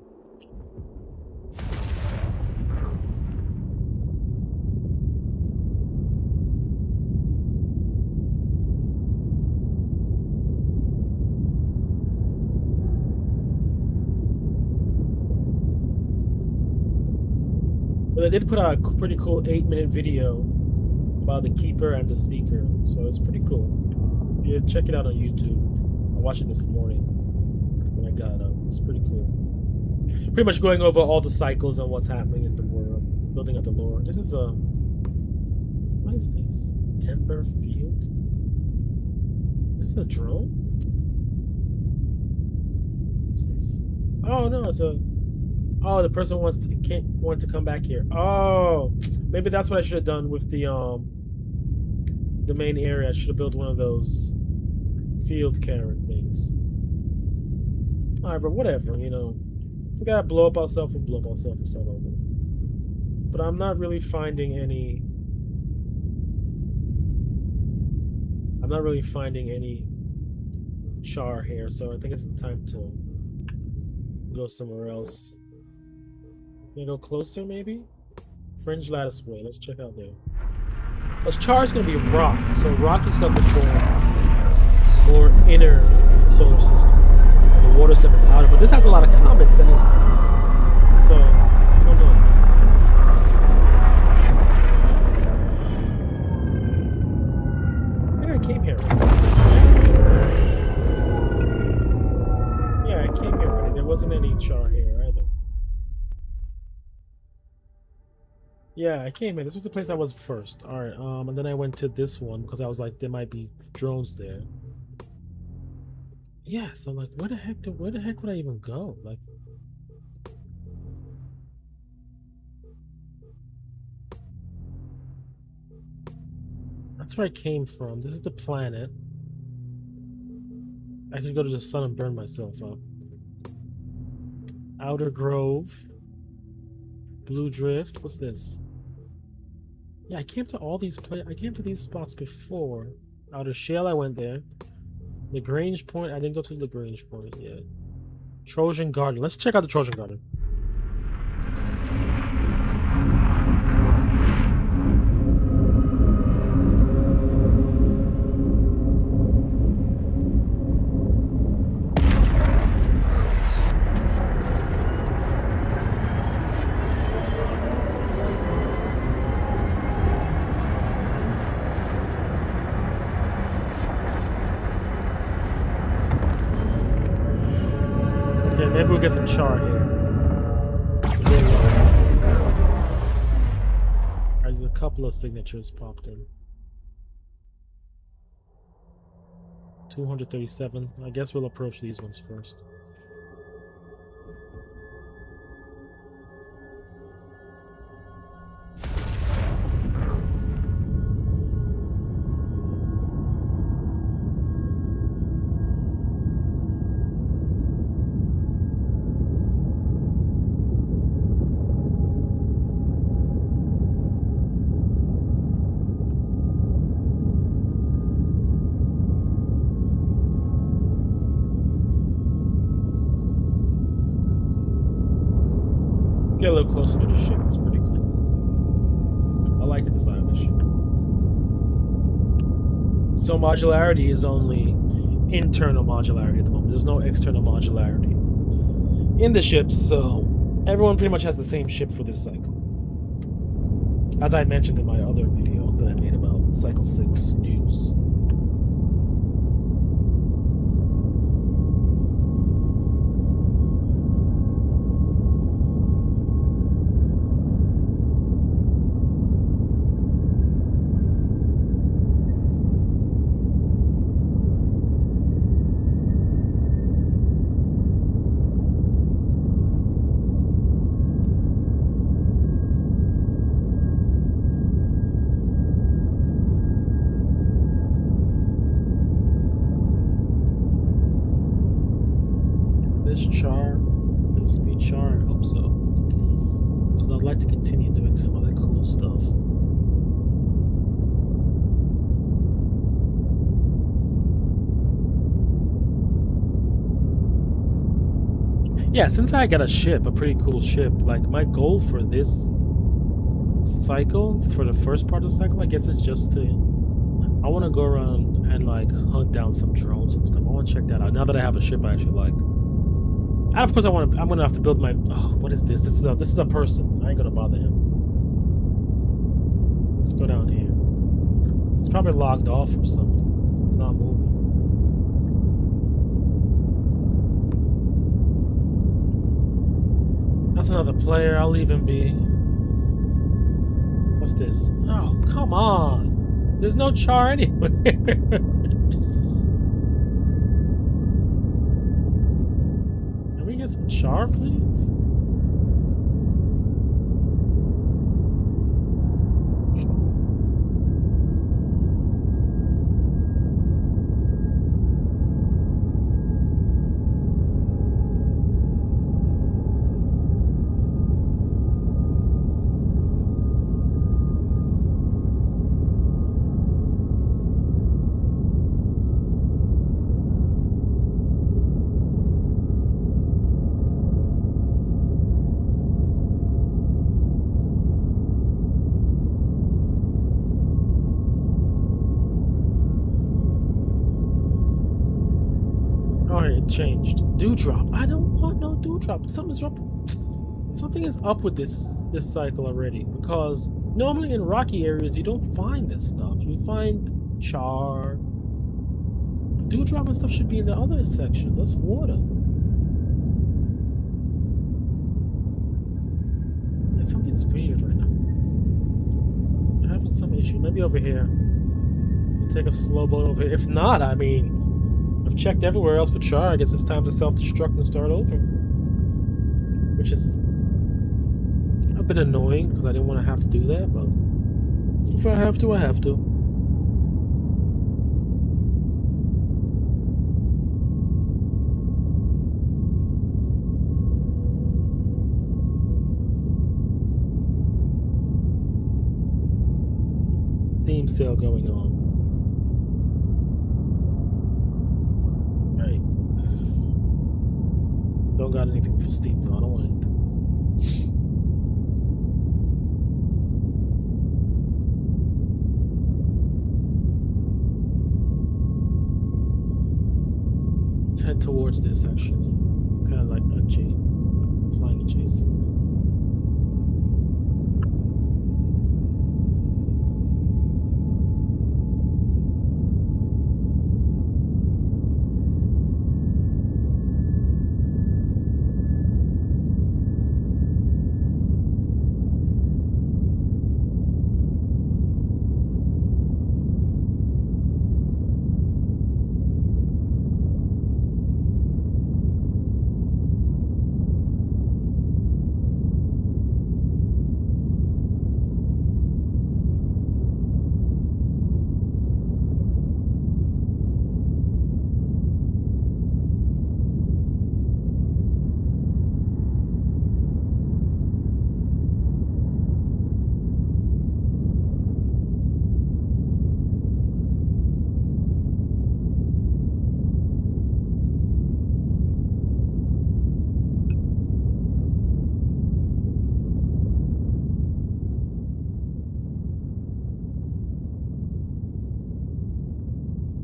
But they did put out a pretty cool 8-minute video about the Keeper and the Seeker, so it's pretty cool. Yeah, check it out on YouTube. I watched it this morning when I got up. It's pretty cool. Pretty much going over all the cycles and what's happening in the world, building up the lore. This is a... What is this? Ember Field? Is this a drone? What's this? Oh no, it's a... Oh, the person can't want to come back here. Oh, maybe that's what I should have done with the main area. I should have built one of those field carrot things. Alright, but whatever, you know. If we gotta blow up ourselves, we'll blow up ourselves and start over. But I'm not really finding any... I'm not really finding any char here, so I think it's time to go somewhere else. Can I go closer, maybe? Fringe lattice way. Let's check out there. Because char is going to be rock, so rocky stuff is more inner solar system, and the water stuff is outer. But this has a lot of comets in it, so I don't know. I think I came here. Yeah, I came here already. There wasn't any char here either. Yeah, I came here. This was the place I was first. Alright, and then I went to this one because I was like, there might be drones there. Yeah, so like, where the heck would I even go? Like, that's where I came from. This is the planet. I could go to the sun and burn myself up. Outer Grove. Blue Drift. What's this? Yeah, I came to all these I came to these spots before. Outer Shale, I went there. Lagrange Point, I didn't go to Lagrange Point yet. Trojan Garden. Let's check out the Trojan Garden. Maybe we'll get some char here. There's a couple of signatures popped in. 237. I guess we'll approach these ones first. Get a little closer to the ship. It's pretty cool. I like the design of the ship. So modularity is only internal modularity at the moment. There's no external modularity in the ships, so everyone pretty much has the same ship for this cycle. As I mentioned in my other video that I made about Cycle 6 news. This char, this be char, I hope so. Because I'd like to continue doing some other cool stuff. Yeah, since I got a ship, a pretty cool ship, like my goal for this cycle, for the first part of the cycle, I guess is just to, I want to go around and like hunt down some drones and stuff. I want to check that out now that I have a ship I actually like. And of course, I'm gonna have to build my. Oh, what is this? This is a person. I ain't gonna bother him. Let's go down here. It's probably logged off or something. It's not moving. That's another player. I'll leave him be. What's this? Oh, come on! There's no char anywhere. Get some char, please? Alright, it changed. Dewdrop. I don't want no dewdrop. Something's up. Something is up with this cycle already. Because normally in rocky areas you don't find this stuff. You find char. Dewdrop and stuff should be in the other section. That's water. And something's weird right now. I'm having some issue. Maybe over here. We'll take a slow boat over here. If not, I mean, I've checked everywhere else for char. I guess it's time to self-destruct and start over. Which is a bit annoying because I didn't want to have to do that, but if I have to, I have to. Steam sale going on. Right. Don't got anything for Steam though. I don't want anything. Let's head towards this actually. Kind of like a J, flying adjacent.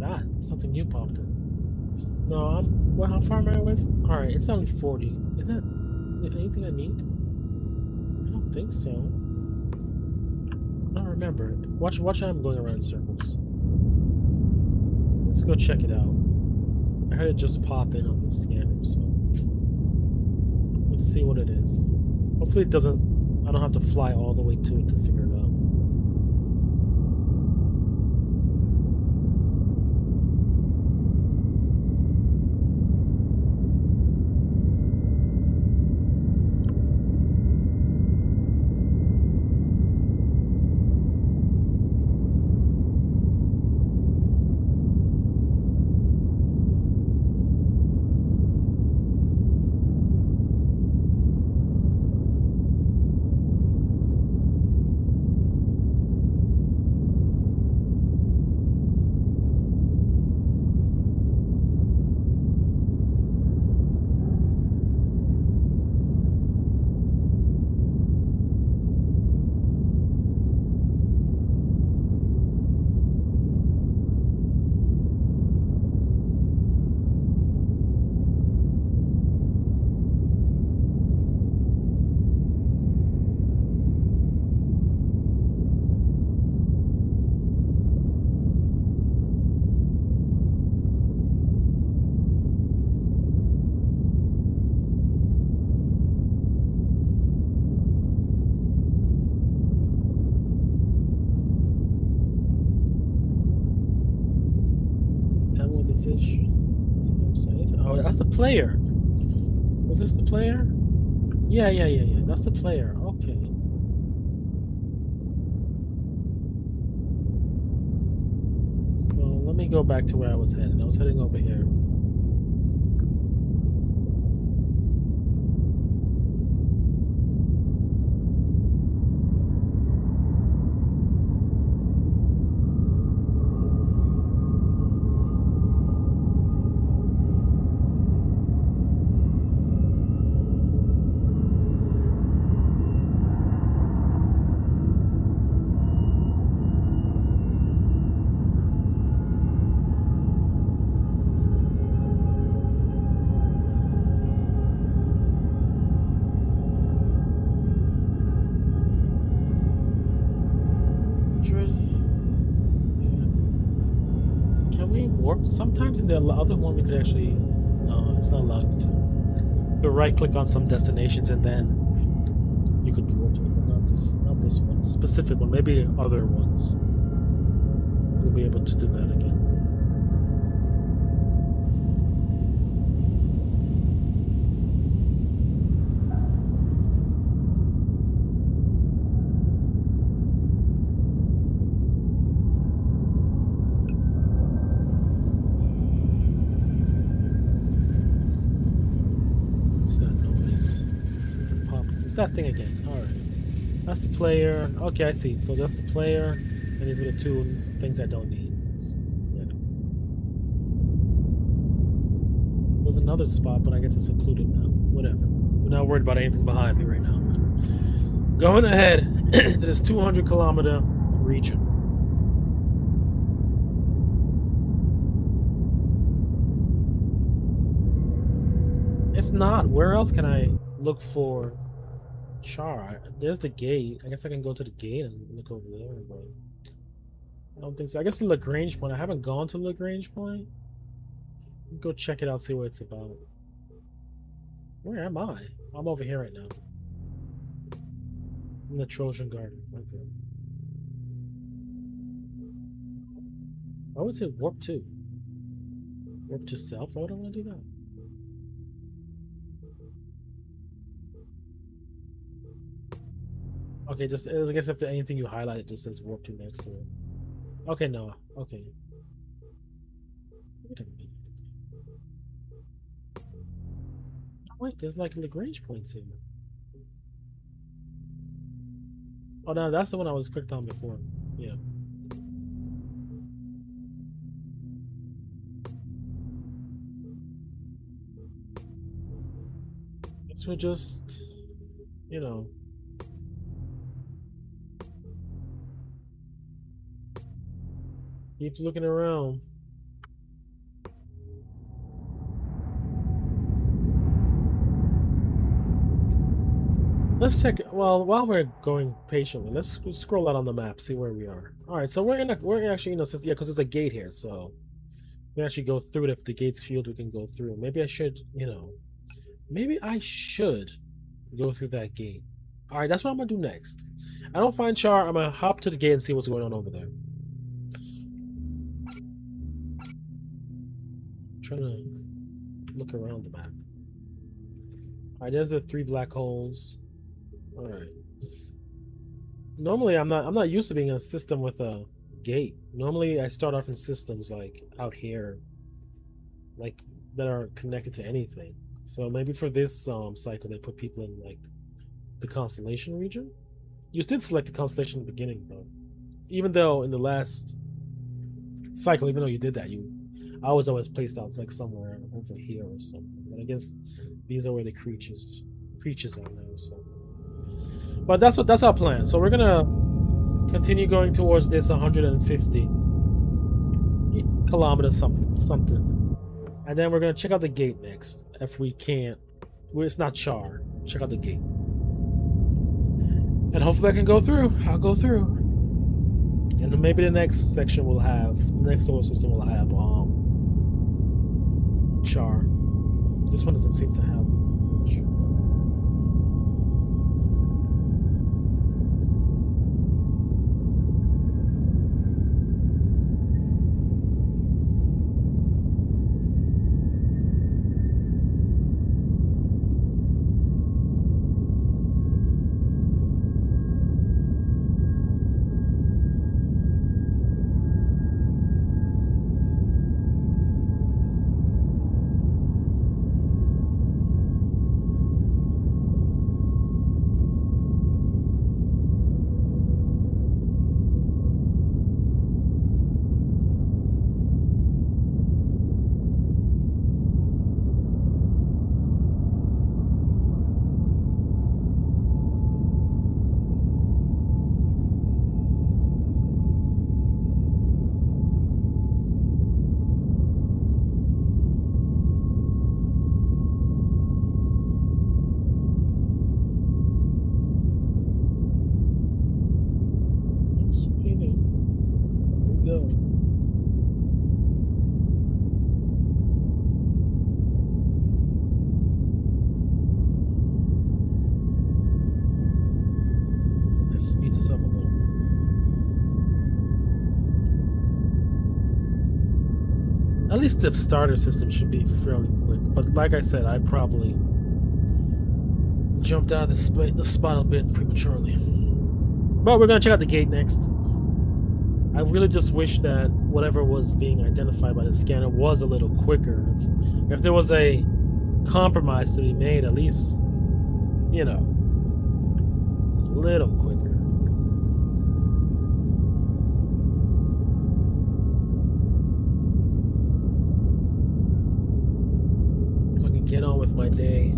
Ah, something new popped in. No, well, how far am I away from? Alright, it's only 40. Is that anything I need? I don't think so. I don't remember. Watch how I'm going around in circles. Let's go check it out. I heard it just pop in on the scanner, so let's see what it is. Hopefully it doesn't, I don't have to fly all the way to it to figure it out. Oh, that's the player. Was this the player? Yeah. That's the player. Okay. Well, let me go back to where I was headed. I was heading over here. Sometimes in the other one we could actually. No, it's not allowing me to. You could right click on some destinations and then you could warp to it, but not this one. Specific one, maybe other ones. We'll be able to do that again. That thing again. Alright. That's the player. Okay, I see. So that's the player, and these are the two things I don't need. Yeah. There's another spot, but I guess it's included now. Whatever. We're not worried about anything behind me right now. Going ahead to this 200-kilometer region. If not, where else can I look for Char? There's the gate. I guess I can go to the gate and look over there, but I don't think so. I guess the Lagrange Point. I haven't gone to Lagrange Point. Go check it out, see what it's about. Where am I? I'm over here right now. In the Trojan Garden. Okay. I would say warp 2. Warp to self? Why would I want to do that? Okay, just I guess if anything you highlight, it just says warp 2 next to it. Okay, no. Okay. Wait a minute. Oh, wait, there's like Lagrange points here. Oh, no, that's the one I was clicked on before. Yeah. Guess we'll just, you know. Keep looking around. Let's check. Well, while we're going patiently, let's scroll out on the map, see where we are. All right, so we're actually, since because there's a gate here, so we can actually go through it. If the gate's sealed, we can go through. Maybe I should, maybe I should go through that gate. All right, that's what I'm gonna do next. I don't find Char. I'm gonna hop to the gate and see what's going on over there. Trying to look around the map. Alright, there's the 3 black holes. Alright. Normally I'm not used to being in a system with a gate. Normally I start off in systems like out here, like that are connected to anything. So maybe for this cycle they put people in like the constellation region. You did select the constellation in the beginning though. Even though in the last cycle, even though you did that, I was always placed out like somewhere over here or something. But I guess these are where the creatures are now. So, but that's our plan. So we're gonna continue going towards this 150 kilometers something, and then we're gonna check out the gate next. If we can't, it's not Char. Check out the gate, and hopefully I can go through. I'll go through, and then maybe the next section will have the next solar system will have Char. This one doesn't seem to have much. At least the starter system should be fairly quick. But like I said, I probably jumped out of the spot a bit prematurely. But we're gonna check out the gate next. I really just wish that whatever was being identified by the scanner was a little quicker. If there was a compromise to be made, at least, you know, a little quicker. So I can get on with my day.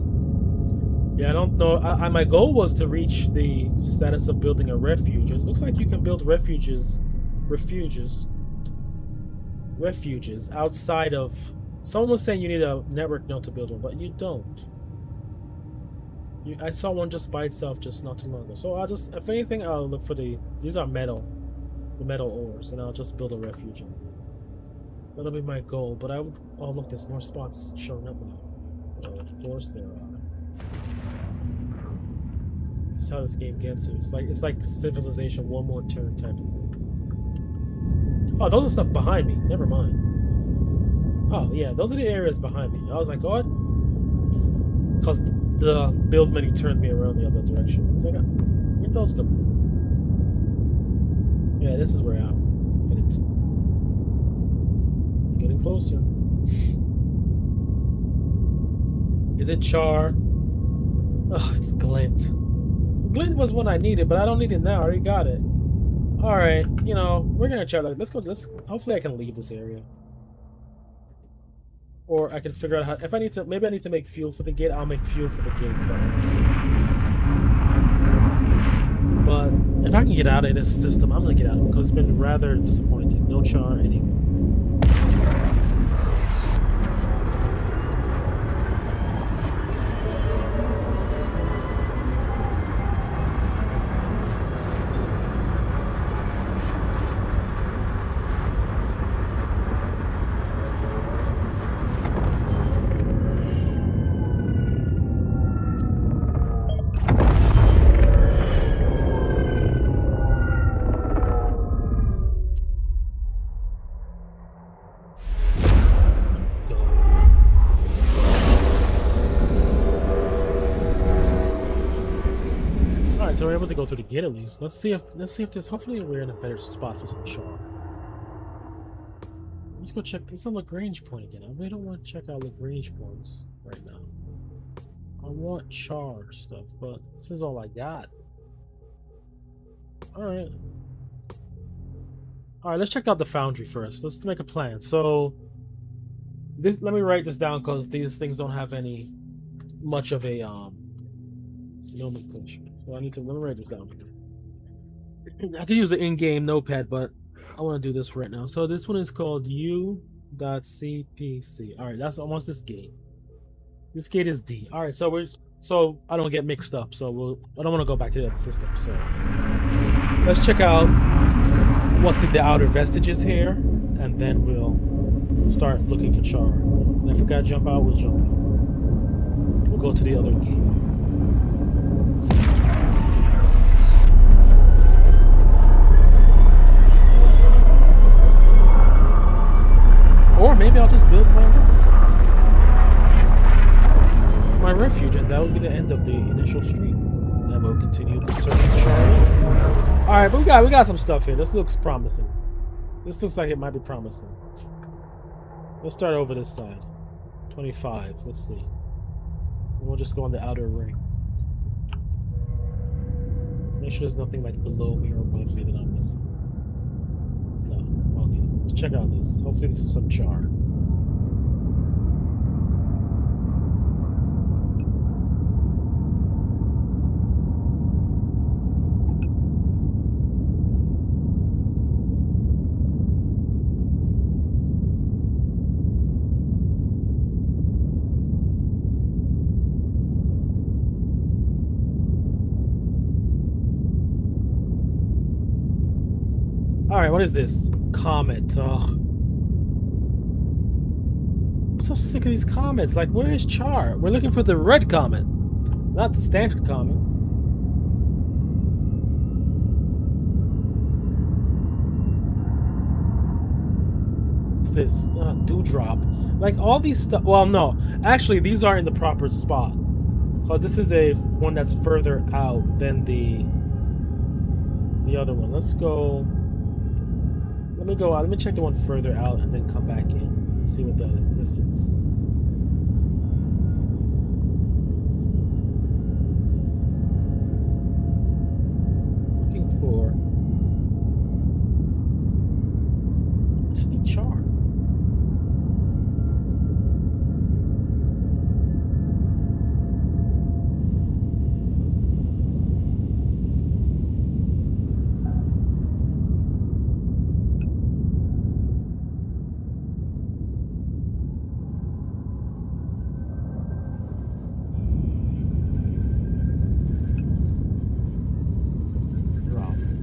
Yeah, I don't know. My goal was to reach the status of building a refuge. It looks like you can build refuges outside of. Someone was saying you need a network node to build one, but you don't. I saw one just by itself just not too long ago. So I'll just, if anything, I'll look for these are the metal ores, and I'll just build a refuge. That'll be my goal. But I would. Oh look, there's more spots showing up now. Oh, of course there are. That's how this game gets you. It's like Civilization, one more turn type of thing. Oh, those are stuff behind me. Never mind. Oh yeah, those are the areas behind me. I was like, what? Because the build menu turned me around the other direction. I was like, where'd those come from? Yeah, this is where I'm headed to. Getting closer. Is it Char? Oh, it's Glint. Glint was one I needed, but I don't need it now. I already got it. Alright, you know, we're gonna try that. Let's go. Hopefully I can leave this area. Or I can figure out how. If I need to, maybe I need to make fuel for the gate. I'll make fuel for the gate. But if I can get out of this system, I'm gonna get out of it because it's been rather disappointing. No Char anywhere. So we're able to go through the gate at least. Let's see if there's. Hopefully we're in a better spot for some Char. Let's go check. It's a Lagrange point again. I really don't want to check out Lagrange points right now. I want Char stuff, but this is all I got. Alright. Alright, let's check out the foundry first. Let's make a plan. So let me write this down because these things don't have much of a nomenclature. So let me write this down. I could use the in-game notepad, but I want to do this right now. So this one is called U.CPC. All right, that's almost this gate. This gate is D. All right, so I don't get mixed up. So I don't want to go back to the other system. So let's check out what's in the outer vestiges here, and then we'll start looking for Char. And if we gotta jump out, we'll jump out. We'll go to the other gate. Or maybe I'll just build my refuge, and that will be the end of the initial stream. And we'll continue to search for Charlie. Alright, but we got some stuff here. This looks promising. This looks like it might be promising. Let's start over this side. 25, let's see. We'll just go on the outer ring. Make sure there's nothing like below me or above me that I'm missing. No, okay. Let's check out this. Hopefully this is some Char. Alright, what is this? Comet. Ugh. I'm so sick of these comets. Like, where is Char? We're looking for the red comet, not the standard comet. this? Dewdrop. Like all these stuff. Well, no. Actually, these are in the proper spot. Because this is a one that's further out than the other one. Let's go. Let me go out. Let me check the one further out and then come back in and see what this is. Looking for. I just need char.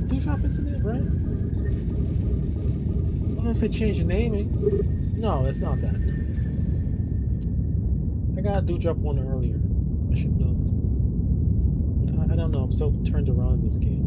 Dewdrop, isn't it, right? Unless I change the naming. No, it's not that. I got a Dewdrop one earlier. I should know this. I don't know. I'm so turned around in this game.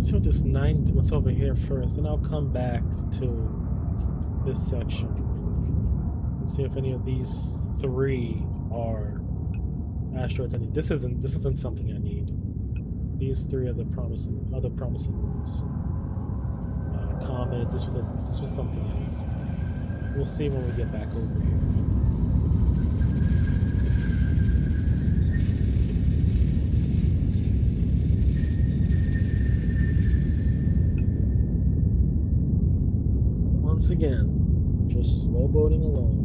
See what this what's over here first, and I'll come back to this section and see if any of these three are asteroids I need. This isn't something I need. These three are the other promising ones. Comet. This was something else. We'll see when we get back over here. Once again, just slow boating along.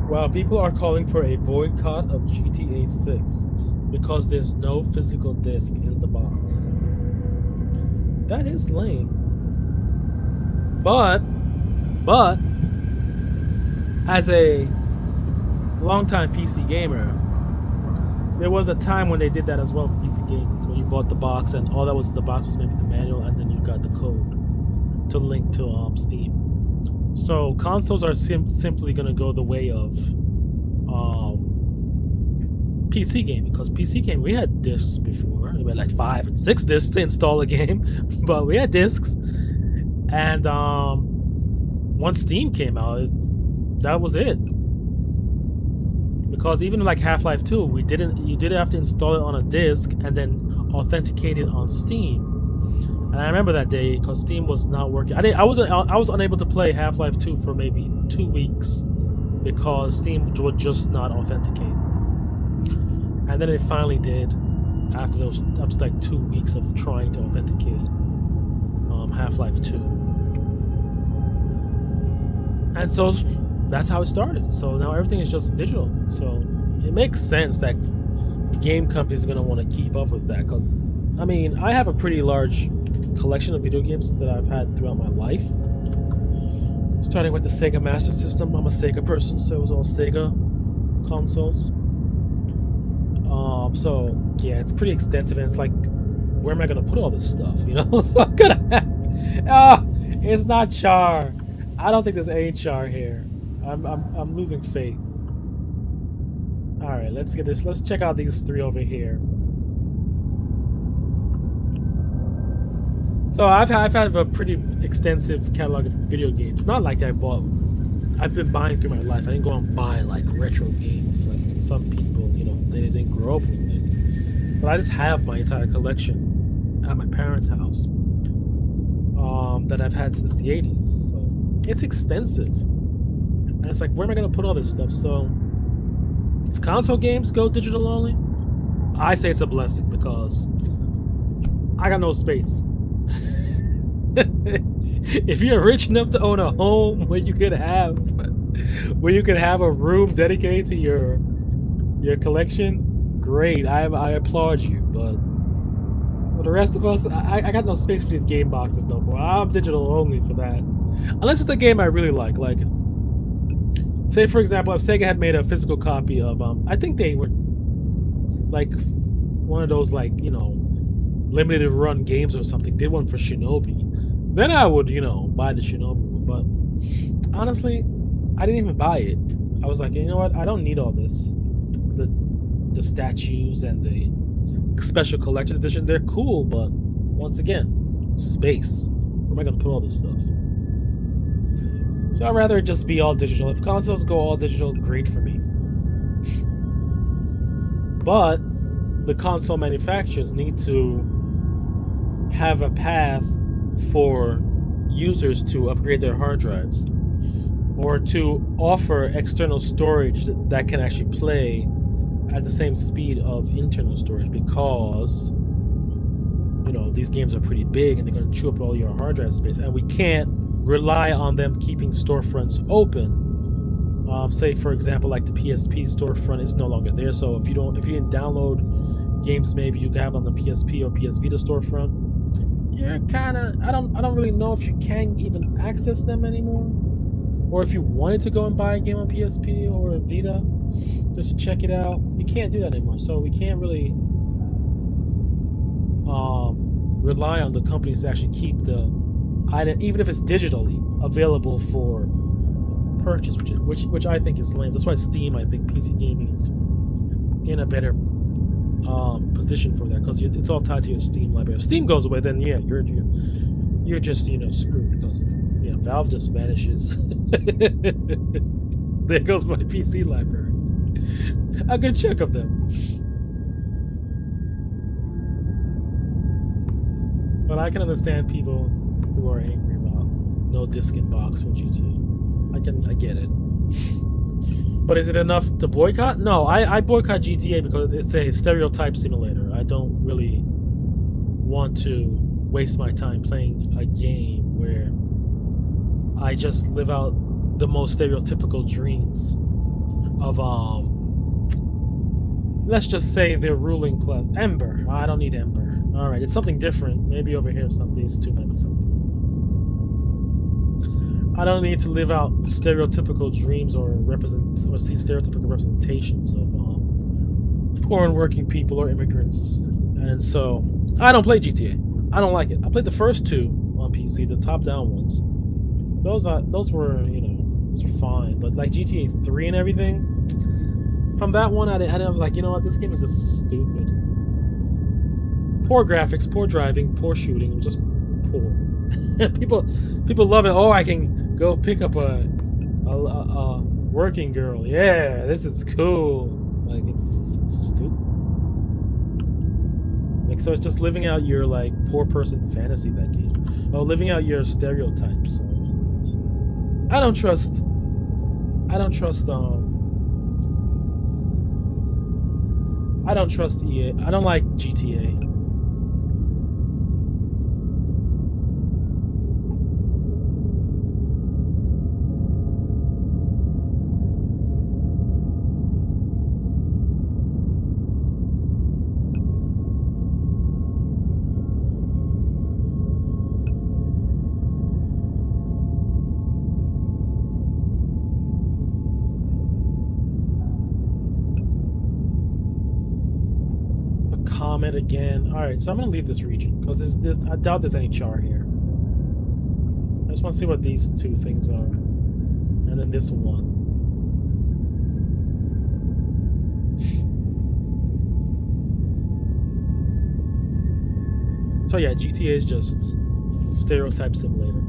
Wow, people are calling for a boycott of GTA 6 because there's no physical disc in the box. That is lame. But as a longtime PC gamer, there was a time when they did that as well for PC gamers, where you bought the box and all that was in the box was maybe the manual, and then you got the code to link to Steam. So consoles are simply going to go the way of PC gaming, because PC gaming, we had discs before. We had like 5 and 6 discs to install a game, but we had discs. And once Steam came out, that was it. Because even like Half-Life 2, you did have to install it on a disc and then authenticate it on Steam. And I remember that day because Steam was not working. I was unable to play Half-Life 2 for maybe 2 weeks because Steam would just not authenticate. And then it finally did after like 2 weeks of trying to authenticate Half-Life 2. And so that's how it started. So now everything is just digital. So it makes sense that game companies are going to want to keep up with that, because I mean, I have a pretty large collection of video games that I've had throughout my life. Starting with the Sega Master System. I'm a Sega person, so it was all Sega consoles. So yeah, it's pretty extensive, and it's like, where am I gonna put all this stuff? You know, so I'm gonna have, it's not char. I don't think there's any char here. I'm losing faith. All right, let's get this. Let's check out these 3 over here. So I've had a pretty extensive catalog of video games. Not like I've been buying through my life. I didn't go and buy like retro games like some people, you know, they didn't grow up with it. But I just have my entire collection at my parents' house that I've had since the 80s. So it's extensive. And it's like, where am I going to put all this stuff? So if console games go digital only, I say it's a blessing, because I got no space. If you're rich enough to own a home where you could have a room dedicated to your collection, great. I applaud you. But for the rest of us, I got no space for these game boxes no more. I'm digital only for that, unless it's a game I really like Say for example, if Sega had made a physical copy of I think they were like one of those like limited run games or something. Did one for Shinobi, then I would buy the Shinobi one. But honestly, I didn't even buy it. I was like, you know what? I don't need all this. The statues and the special collector's edition, they're cool, but once again, space. Where am I gonna put all this stuff? So I'd rather it just be all digital. If consoles go all digital, great for me. But the console manufacturers need to have a path for users to upgrade their hard drives or to offer external storage that can actually play at the same speed of internal storage, because these games are pretty big and they're going to chew up all your hard drive space, and we can't rely on them keeping storefronts open. Say for example, like the PSP storefront is no longer there, so if you didn't download games maybe you have on the PSP or PS Vita storefront, you're kind of I don't really know if you can even access them anymore, or if you wanted to go and buy a game on PSP or Vita just to check it out, you can't do that anymore. So we can't really rely on the companies to actually keep the item, even if it's digitally available for purchase, which I think is lame. That's why Steam, I think PC gaming is in a better position for that, because it's all tied to your Steam library. If Steam goes away, then yeah, you're just screwed, because Valve just vanishes. There goes my PC library. A good chunk of them. But I can understand people who are angry about no disc in box for GTA. I get it. But is it enough to boycott? No, I boycott GTA because it's a stereotype simulator. I don't really want to waste my time playing a game where I just live out the most stereotypical dreams of let's just say the ruling class. Ember. I don't need Ember. Alright, it's something different. Maybe over here something's too many something. I don't need to live out stereotypical dreams or see stereotypical representations of poor and working people or immigrants. And so I don't play GTA. I don't like it. I played the first two on PC, the top-down ones. Those were fine. But like GTA 3 and everything, from that one I was like, you know what, this game is just stupid. Poor graphics, poor driving, poor shooting. It was just poor. people love it. Oh, I can go pick up a working girl. Yeah, this is cool. Like it's stupid. Like, so it's just living out your like poor person fantasy, that game. Oh, living out your stereotypes. I don't trust EA. I don't like GTA. Comment again. Alright, so I'm gonna leave this region because I doubt there's any char here. I just want to see what these two things are. And then this one. So yeah, GTA is just stereotype simulator.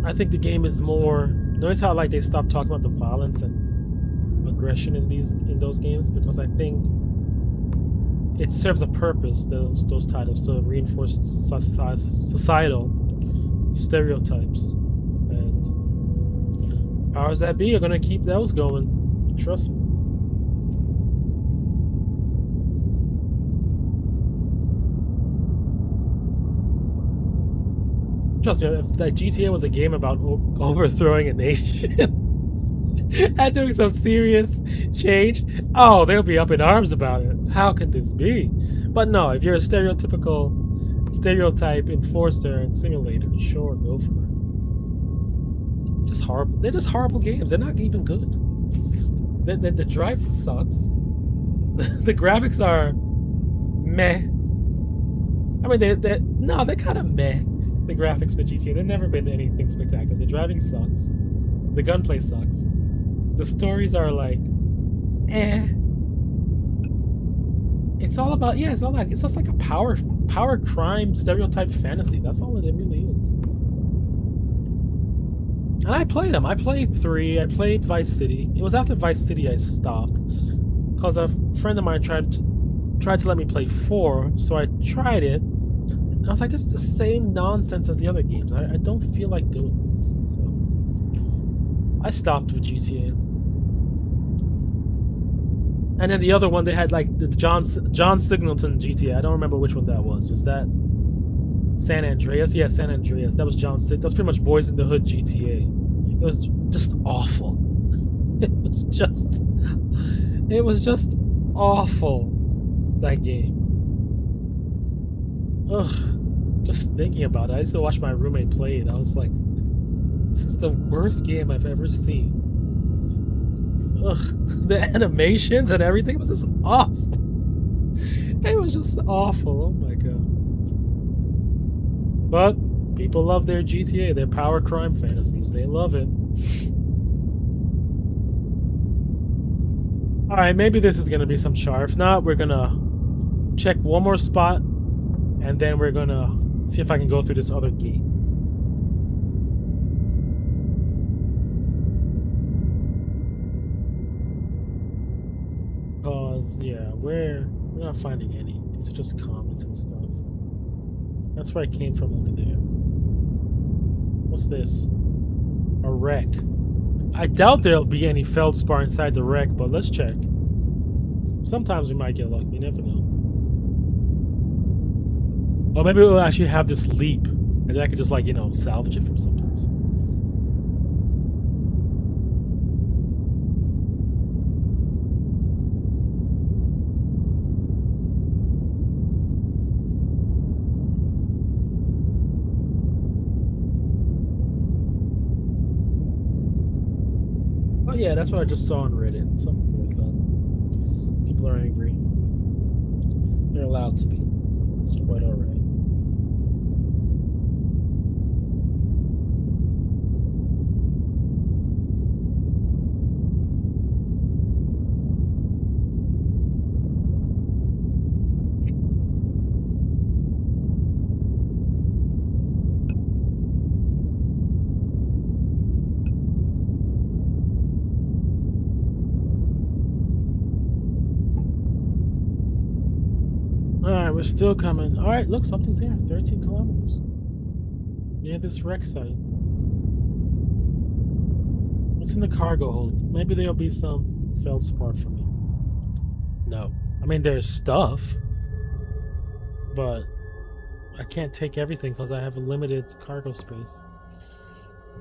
I think the game is more. Notice how like they stopped talking about the violence and aggression in those games, because I think it serves a purpose, those titles, to reinforce societal stereotypes. And powers that be are going to keep those going. Trust me. Trust me, if like GTA was a game about overthrowing a nation and doing some serious change, oh, they'll be up in arms about it. How could this be? But no, if you're a stereotype enforcer and simulator, sure, go for it. just horrible. They're just horrible games. They're not even good. The driving sucks. The graphics are meh. I mean, they're kind of meh. The graphics for GTA, they've never been anything spectacular. The driving sucks. The gunplay sucks. The stories are like, eh. It's all about, yeah, it's all like, it's just like a power crime stereotype fantasy. That's all it really is. And I played them. I played 3. I played Vice City. It was after Vice City I stopped because a friend of mine tried to let me play 4. So I tried it. And I was like, this is the same nonsense as the other games. I don't feel like doing this. So I stopped with GTA. And then the other one, they had like the John Singleton GTA. I don't remember which one that was. Was that San Andreas? Yeah, San Andreas. That was That's pretty much Boys in the Hood GTA. It was just awful. It was just awful. That game. Ugh. Just thinking about it. I used to watch my roommate play it. I was like, this is the worst game I've ever seen. Ugh. The animations and everything was just off. It was just awful. Oh my god. But people love their GTA, their power crime fantasies. They love it. Alright, maybe this is gonna be some char. If not, we're gonna check one more spot and then we're gonna see if I can go through this other gate. Cause yeah, we're not finding any. These are just comments and stuff. That's where I came from over there. What's this? A wreck. I doubt there'll be any feldspar inside the wreck, but let's check. Sometimes we might get lucky, you never know. Or maybe we'll actually have this leap, and then I could just, like, you know, salvage it from someplace. Oh yeah, that's what I just saw on Reddit. Something like that. People are angry. They're allowed to be. It's quite alright. Alright, we're still coming. Alright, look, something's here. 13 kilometers. Near this wreck site. What's in the cargo hold? Maybe there'll be some feldspar for me. No. I mean, there's stuff. But I can't take everything because I have a limited cargo space.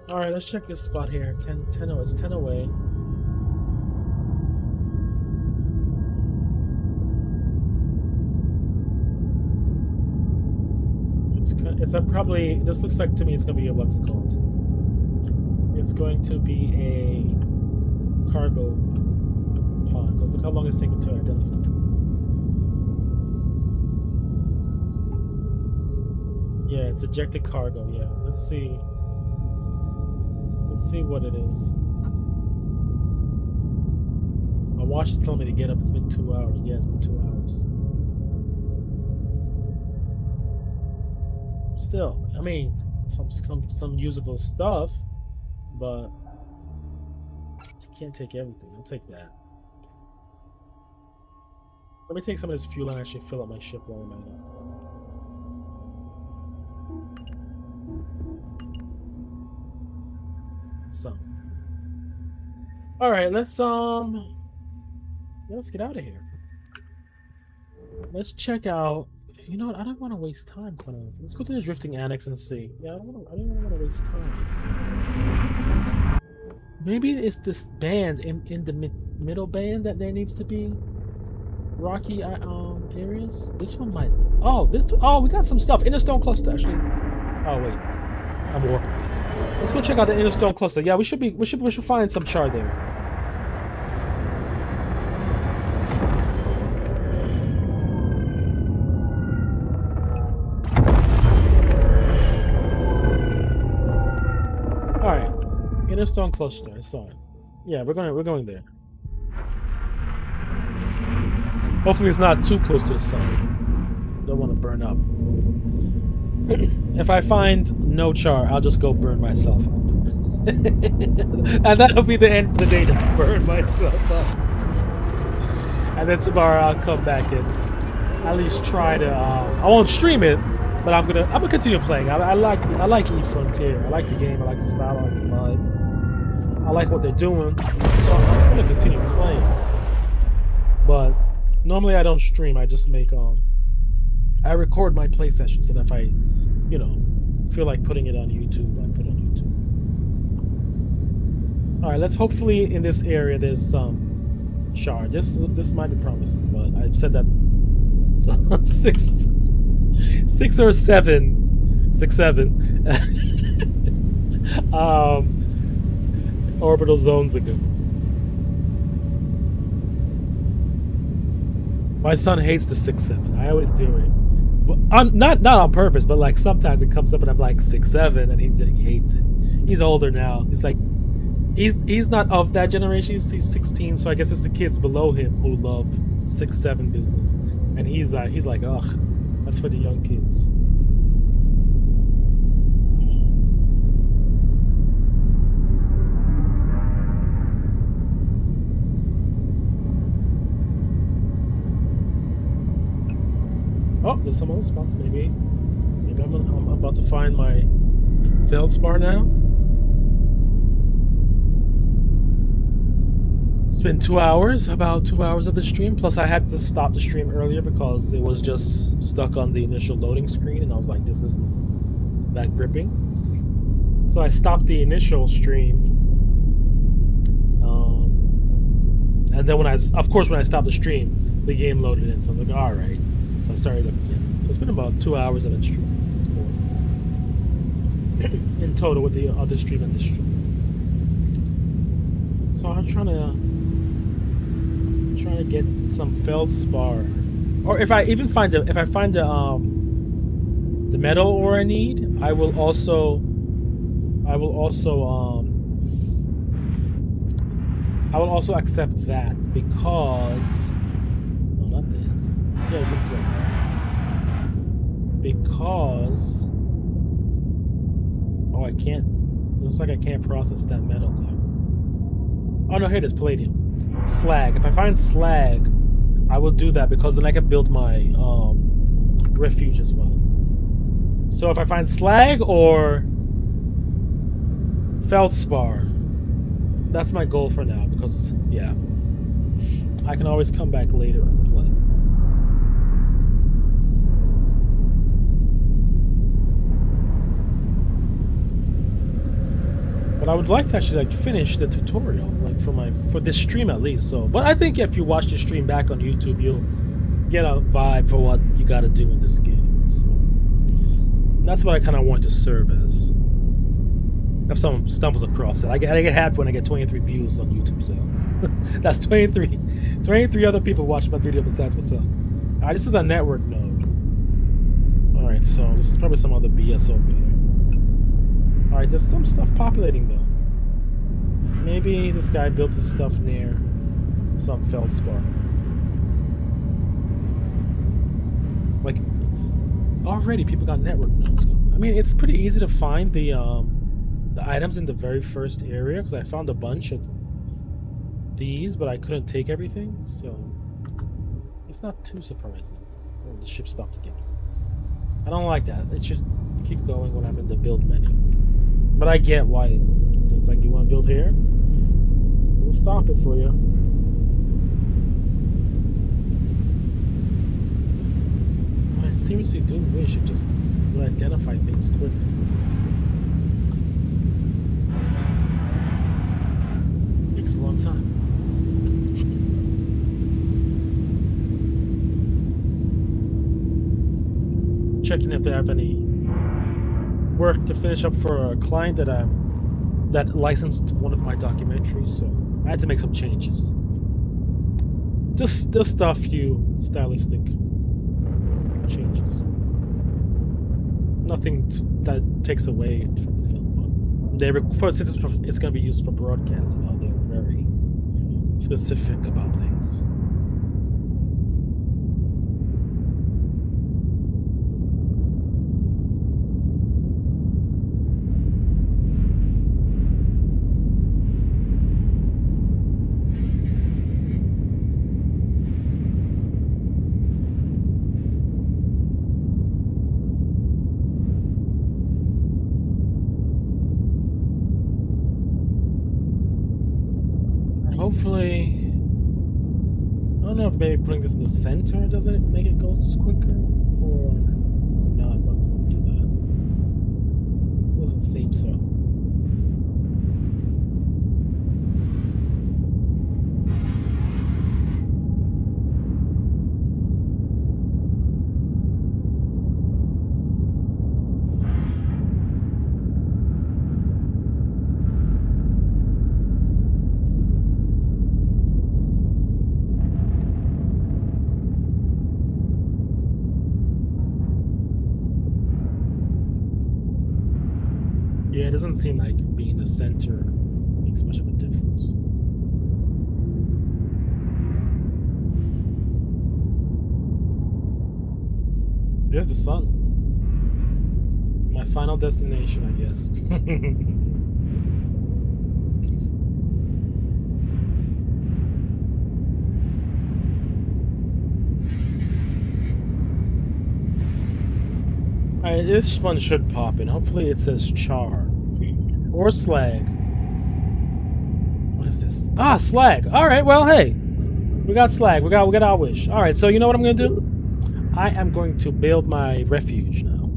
Alright, let's check this spot here. 10, oh, it's 10 away. It's probably, this looks like to me it's going to be a, what's it called? It's going to be a cargo pod, because look how long it's taken to identify. Yeah, it's ejected cargo, yeah. Let's see. Let's see what it is. My watch is telling me to get up. It's been 2 hours. Yeah, it's been 2 hours. Still, I mean, some usable stuff, but I can't take everything. I'll take that. Let me take some of this fuel and actually fill up my ship while I'm at it. So, all right, let's get out of here. Let's check out. You know what? I don't want to waste time, Clemens. Let's go to the Drifting Annex and see. Yeah, I don't want to waste time. Maybe it's this band in the middle band that there needs to be rocky areas. This one might. Oh, we got some stuff in the stone cluster actually. Oh wait, I'm warping. Let's go check out the inner stone cluster. Yeah, we should find some char there. All right, inner stone cluster. I saw it. Yeah, we're going there. Hopefully, it's not too close to the sun. Don't want to burn up. If I find no char, I'll just go burn myself up. And that'll be the end for the day, just burn myself up. And then tomorrow I'll come back and at least try to I won't stream it, but I'm gonna continue playing. I like Eve Frontier. I like the game, I like the style, I like the vibe. I like what they're doing. So I'm gonna continue playing. But normally I don't stream, I just make I record my play sessions, and if I, feel like putting it on YouTube, I put it on YouTube. Alright, let's hopefully in this area there's some char. This might be promising, but I've said that 6 or 7 orbital zones ago. My son hates the 6-7. I always do it. Not on purpose, but like sometimes it comes up and I'm like 6-7 and he hates it. He's older now. It's like he's not of that generation. He's 16, so I guess it's the kids below him who love 6-7 business. And he's like, ugh, that's for the young kids. Oh, there's some other spots. Maybe I'm about to find my feldspar now. It's been 2 hours, about 2 hours of the stream. Plus, I had to stop the stream earlier because it was just stuck on the initial loading screen, and I was like, "This isn't that gripping." So I stopped the initial stream, and then when I stopped the stream, the game loaded in. So I was like, "All right." So I started up again. So it's been about 2 hours of that stream. In total with the other stream and this stream. So I'm trying to get some feldspar, or if I find the metal ore I need, I will also accept that, because no, not this. Yeah, this way. Because I can't. Looks like I can't process that metal there. Oh no, here it is, palladium. Slag. If I find slag, I will do that, because then I can build my refuge as well. So if I find slag or feldspar, that's my goal for now, because yeah, I can always come back later and play. But I would like to actually finish the tutorial, for this stream at least. So, but I think if you watch the stream back on YouTube, you'll get a vibe for what you got to do in this game. So, that's what I kind of want to serve as. If someone stumbles across it, I get happy when I get 23 views on YouTube. So that's 23 other people watching my video besides myself. All right, this is a network node. All right, so this is probably some other BS over here. Alright, there's some stuff populating though. Maybe this guy built his stuff near some feldspar. Like, already people got network nodes going. I mean, it's pretty easy to find the items in the very first area, because I found a bunch of these, but I couldn't take everything, so it's not too surprising. Oh, the ship stopped again. I don't like that. It should keep going when I'm in the build menu. But I get why it's like, you want to build here? We'll stop it for you. But I seriously do wish it just would identify things quickly. Takes a long time. Checking if they have any work to finish up for a client that licensed one of my documentaries, so I had to make some changes. Just a few stylistic changes. Nothing that takes away from the film, but since it's going to be used for broadcast, you know, they're very specific about things. Hopefully, I don't know if maybe putting this in the center doesn't make it go quicker, or not, but I'll do that. Doesn't seem so. Yeah, it doesn't seem like being the center makes much of a difference. There's the sun. My final destination, I guess. Alright, this one should pop in. Hopefully it says char. Or slag. What is this? Ah, slag. Alright, well, hey. We got slag. We got our wish. Alright, so you know what I'm going to do? I am going to build my refuge now.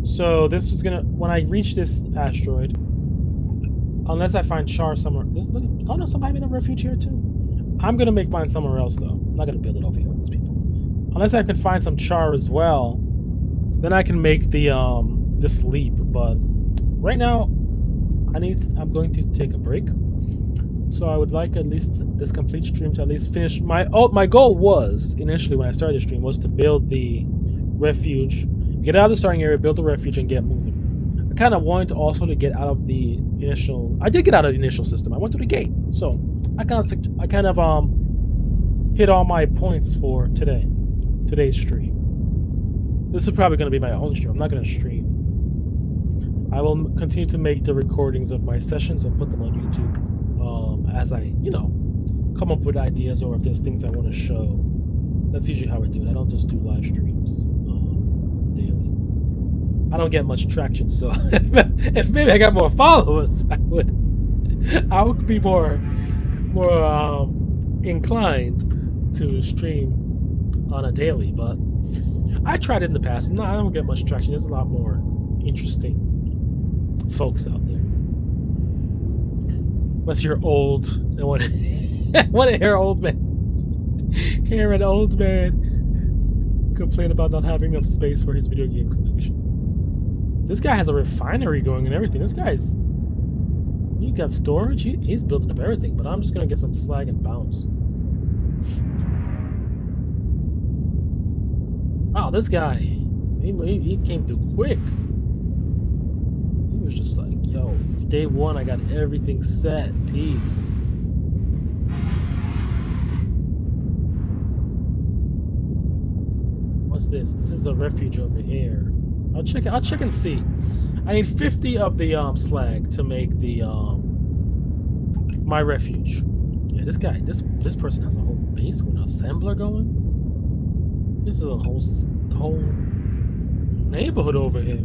So this was going to... When I reach this asteroid... Unless I find char somewhere... Oh no, somebody made a refuge here too. I'm going to make mine somewhere else though. I'm not going to build it over here with these people. Unless I can find some char as well... Then I can make the this leap, but right now I'm going to take a break. So I would like at least this complete stream to at least finish my goal was initially when I started the stream was to build the refuge, get out of the starting area, build the refuge, and get moving. I kind of wanted to also to get out of the initial. I did get out of the initial system. I went through the gate, so I kind of hit all my points for today's stream. This is probably going to be my only stream. I'm not going to stream. I will continue to make the recordings of my sessions and put them on YouTube as I, you know, come up with ideas or if there's things I want to show. That's usually how I do it. I don't just do live streams daily. I don't get much traction, so if maybe I got more followers, I would be more inclined to stream on a daily, but I tried it in the past. No, I don't get much traction. There's a lot more interesting folks out there. Unless you're old and want to hear old man. Hear an old man complain about not having enough space for his video game collection. This guy has a refinery going and everything. He got storage. He's building up everything, but I'm just going to get some slag and bounce. Wow, this guy, he came through quick. He was just like, yo, day one, I got everything set. Peace. What's this? This is a refuge over here. I'll check and see. I need 50 of the slag to make the my refuge. Yeah, this guy, this person has a whole base with an assembler going. This is a whole neighborhood over here.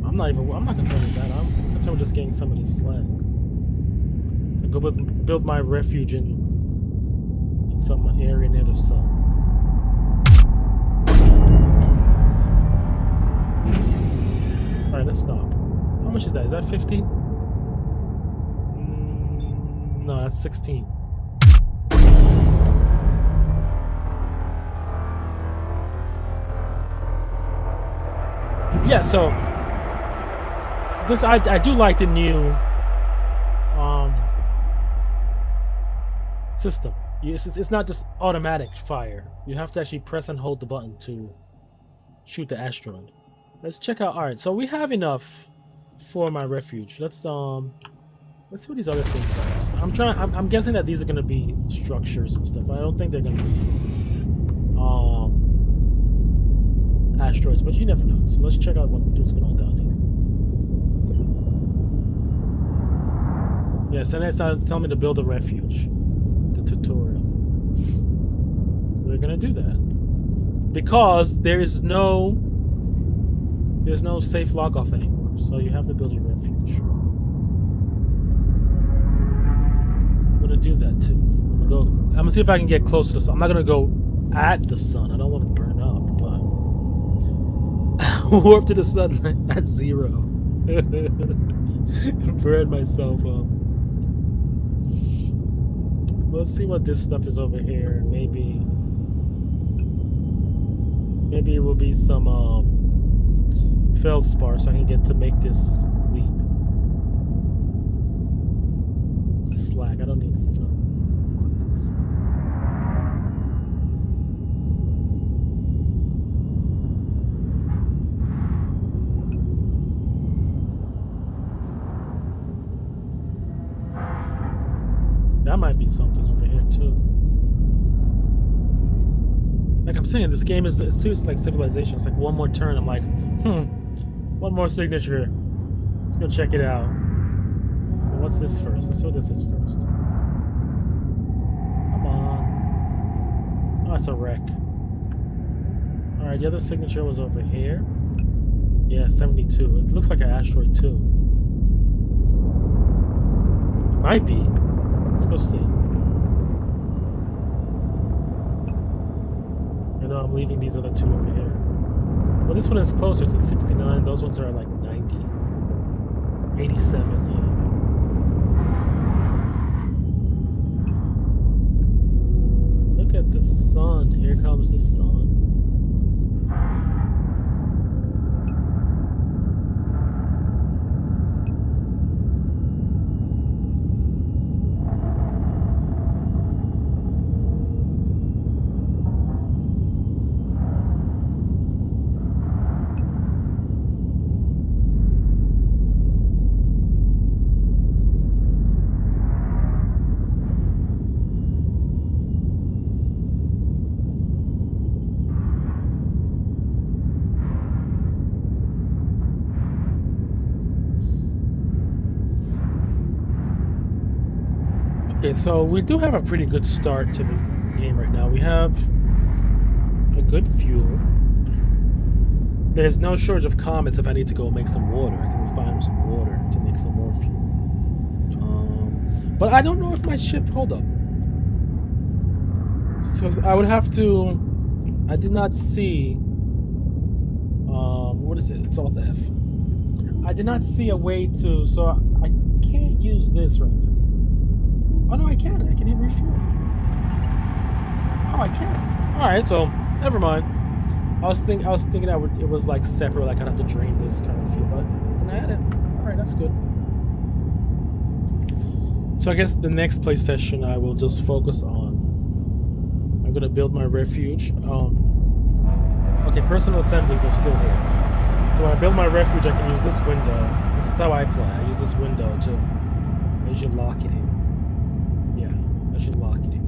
I'm not concerned with that. I'm concerned with just getting some of this slag. So go build my refuge in some area near the sun. Alright, let's stop. How much is that? Is that 15? No, that's 16. Yeah, so this I do like the new um system. It's not just automatic fire. You have to actually press and hold the button to shoot the asteroid. Let's check out. All right, so we have enough for my refuge. Let's see what these other things are. So I'm guessing that these are gonna be structures and stuff. I don't think they're gonna be asteroids, but you never know. So let's check out what's going on down here. Yes, and it's telling me to build a refuge. The tutorial. We're gonna do that because there's no safe log off anymore. So you have to build your refuge. I'm gonna do that too. I'm gonna see if I can get close to the sun. I'm not gonna go at the sun. I don't want to burn up, but warp to the sun at 0. Burn myself up. Let's see what this stuff is over here. Maybe it will be some feldspar, so I can get to make this leap. It's the slag. I don't need this. That might be something over here too. Like I'm saying, this game is seriously like Civilization. It's like one more turn. I'm like, one more signature. Let's go check it out. But what's this first? Let's see what this is first. Come on. Oh, it's a wreck. All right, the other signature was over here. Yeah, 72. It looks like an asteroid too. It might be. Let's go see. I know I'm leaving these other two over here. Well, this one is closer to 69. Those ones are like 90. 87, yeah. Look at the sun. Here comes the sun. Okay, so we do have a pretty good start to the game right now. We have a good fuel. There's no shortage of comets if I need to go make some water. I can find some water to make some more fuel. But I don't know if my ship... Hold up. So I would have to... I did not see... what is it? It's Alt F. I did not see a way to... So I can't use this right now. Oh no, I can. I can hit refuel. Oh, I can. All right, so never mind. I was thinking it was like separate. Like I'd have to drain this kind of fuel, but I'm at it. All right, that's good. So I guess the next play session I will just focus on. I'm gonna build my refuge. Okay, personal assemblies are still here. So when I build my refuge, I can use this window. This is how I play. I use this window to usually lock it in. I should lock it in.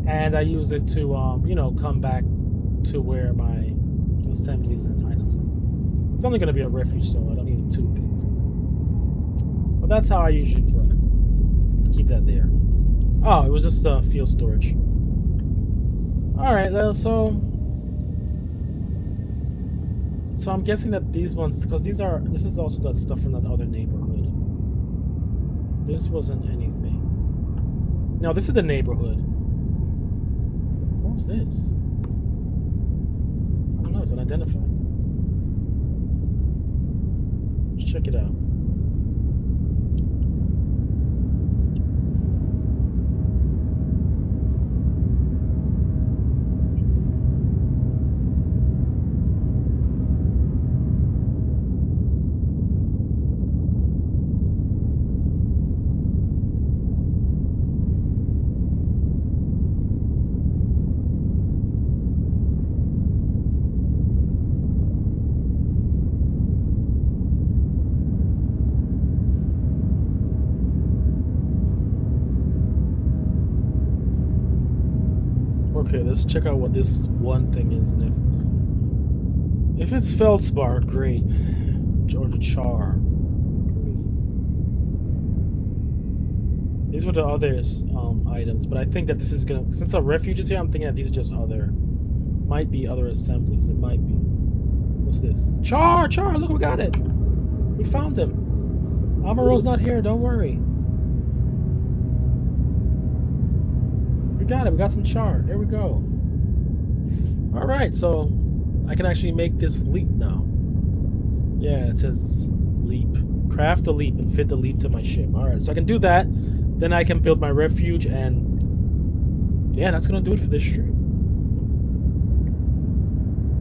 And I use it to, come back to where my assemblies and items are. It's only going to be a refuge, so I don't need it too big. But that's how I usually play. Keep that there. Oh, it was just field storage. Alright, so I'm guessing that these ones, because this is also that stuff from that other neighborhood. This wasn't anything. No, this is the neighborhood. What was this? I don't know, it's unidentified. Let's check it out. Okay, let's check out what this one thing is, and if it's feldspar, great. Or the char. These were the others items, but I think that this is gonna, since a refuge is here, I'm thinking that these are just other, might be other assemblies. It might be. What's this? Char! Look, we got it. We found him. Amaro's not here. Don't worry. We got it. We got some char. There we go. All right, so I can actually make this leap now. Yeah, it says leap. Craft a leap and fit the leap to my ship. All right, so I can do that. Then I can build my refuge, and yeah, that's gonna do it for this stream.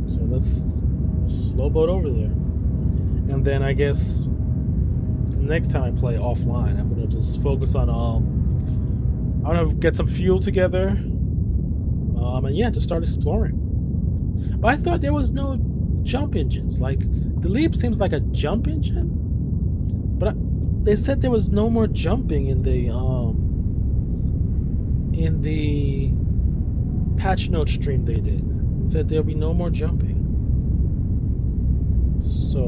So let's slow boat over there, and then I guess the next time I play offline, I'm gonna just focus on I'm gonna get some fuel together, and yeah, just start exploring. But I thought there was no jump engines. Like the leap seems like a jump engine, but they said there was no more jumping in the patch note stream they did. It said there'll be no more jumping. So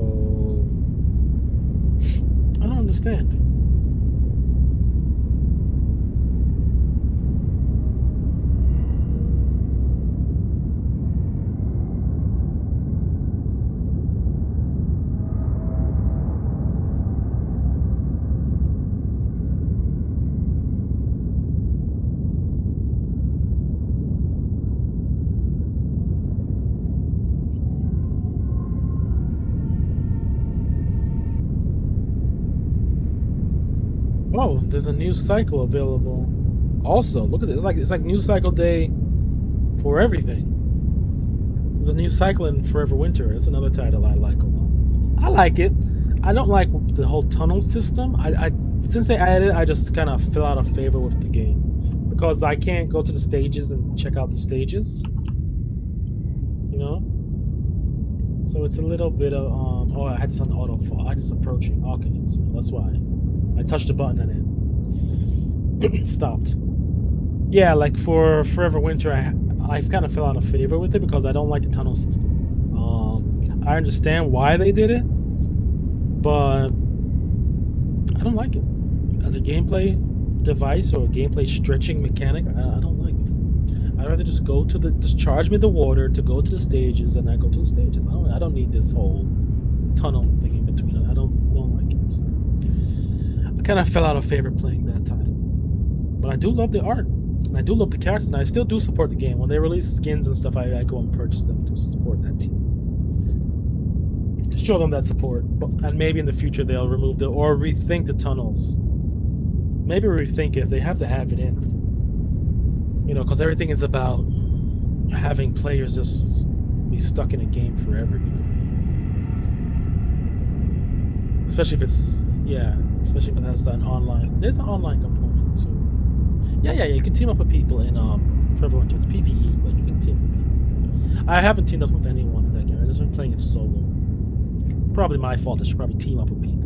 I don't understand. Oh, there's a new cycle available. Also, look at this. It's like new cycle day for everything. There's a new cycle in Forever Winter. That's another title I like a lot. I like it. I don't like the whole tunnel system. I since they added it, I just kind of fell out of favor with the game because I can't go to the stages and check out the stages. You know. So it's a little bit of oh, I had this on auto fall. I just approaching. Okay, so that's why. I touched the button and it stopped. Yeah, like for Forever Winter, I've kind of fell out of favor with it because I don't like the tunnel system. I understand why they did it, but I don't like it as a gameplay device or a gameplay stretching mechanic. I don't like it. I'd rather just go to just charge me the water to go to the stages, and I go to the stages. I don't need this whole tunnel thing in between. I don't like it. So. I kind of fell out of favor playing that title, but I do love the art, and I do love the characters, and I still do support the game. When they release skins and stuff, I go and purchase them to support that team. Show them that support, and maybe in the future they'll remove or rethink the tunnels. Maybe rethink it if they have to have it in. You know, because everything is about having players just be stuck in a game forever. You know? Especially if it's especially if it has an online. There's an online component too. Yeah. You can team up with people in Forever Winter. It's PvE, but you can team with people. I haven't teamed up with anyone in that game. I've just been playing it solo. It's probably my fault. I should probably team up with people.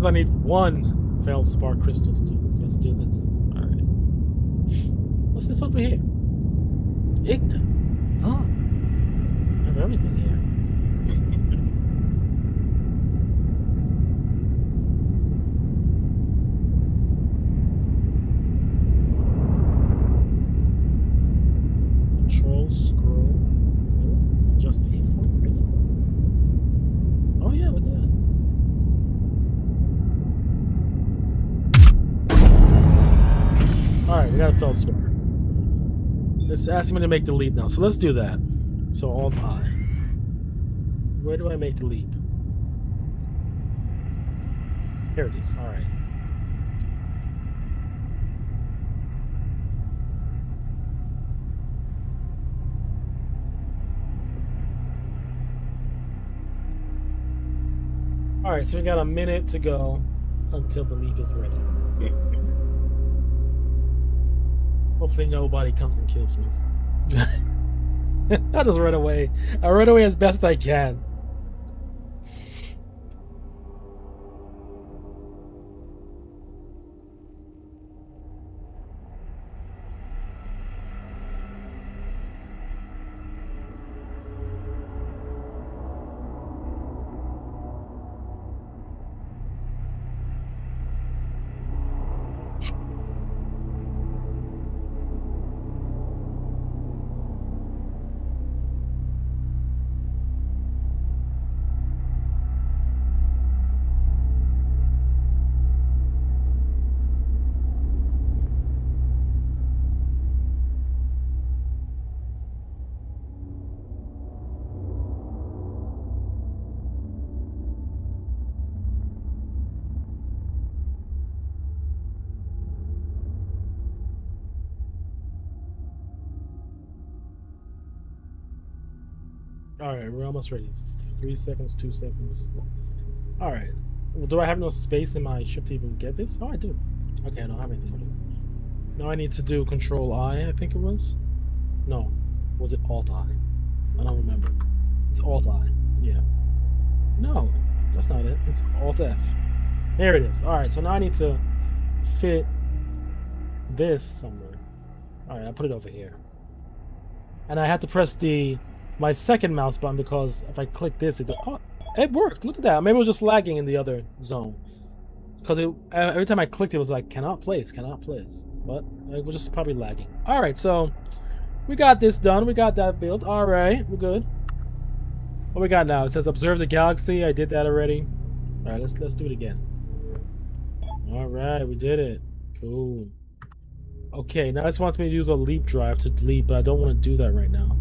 I need one feldspar crystal to do this. Let's do this. All right. What's this over here? Igna. Oh. I have everything here. Control scroll. Adjust the aim point. Oh yeah, look at that. Alright, we got a feldspar. It's asking me to make the leap now, so let's do that. So Alt-I. Where do I make the leap? Here it is, alright. Alright, so we got a minute to go until the leap is ready. Hopefully nobody comes and kills me. I'll just run away. I run away as best I can. All right, we're almost ready. 3 seconds, 2 seconds. All right. Well, do I have no space in my ship to even get this? Oh, I do. Okay, I don't have anything to do. Now I need to do Control I think it was. No, was it Alt I? I don't remember. It's Alt I. Yeah. No, that's not it. It's Alt F. There it is. All right, so now I need to fit this somewhere. All right, I put it over here. And I have to press my second mouse button because if I click this, it worked. Look at that. Maybe it was just lagging in the other zone. Because every time I clicked, it was like, cannot place, cannot place. But it was just probably lagging. All right, so we got this done. We got that built. All right, we're good. What we got now? It says observe the galaxy. I did that already. All right, let's do it again. All right, we did it. Cool. Okay, now this wants me to use a leap drive to delete, but I don't want to do that right now.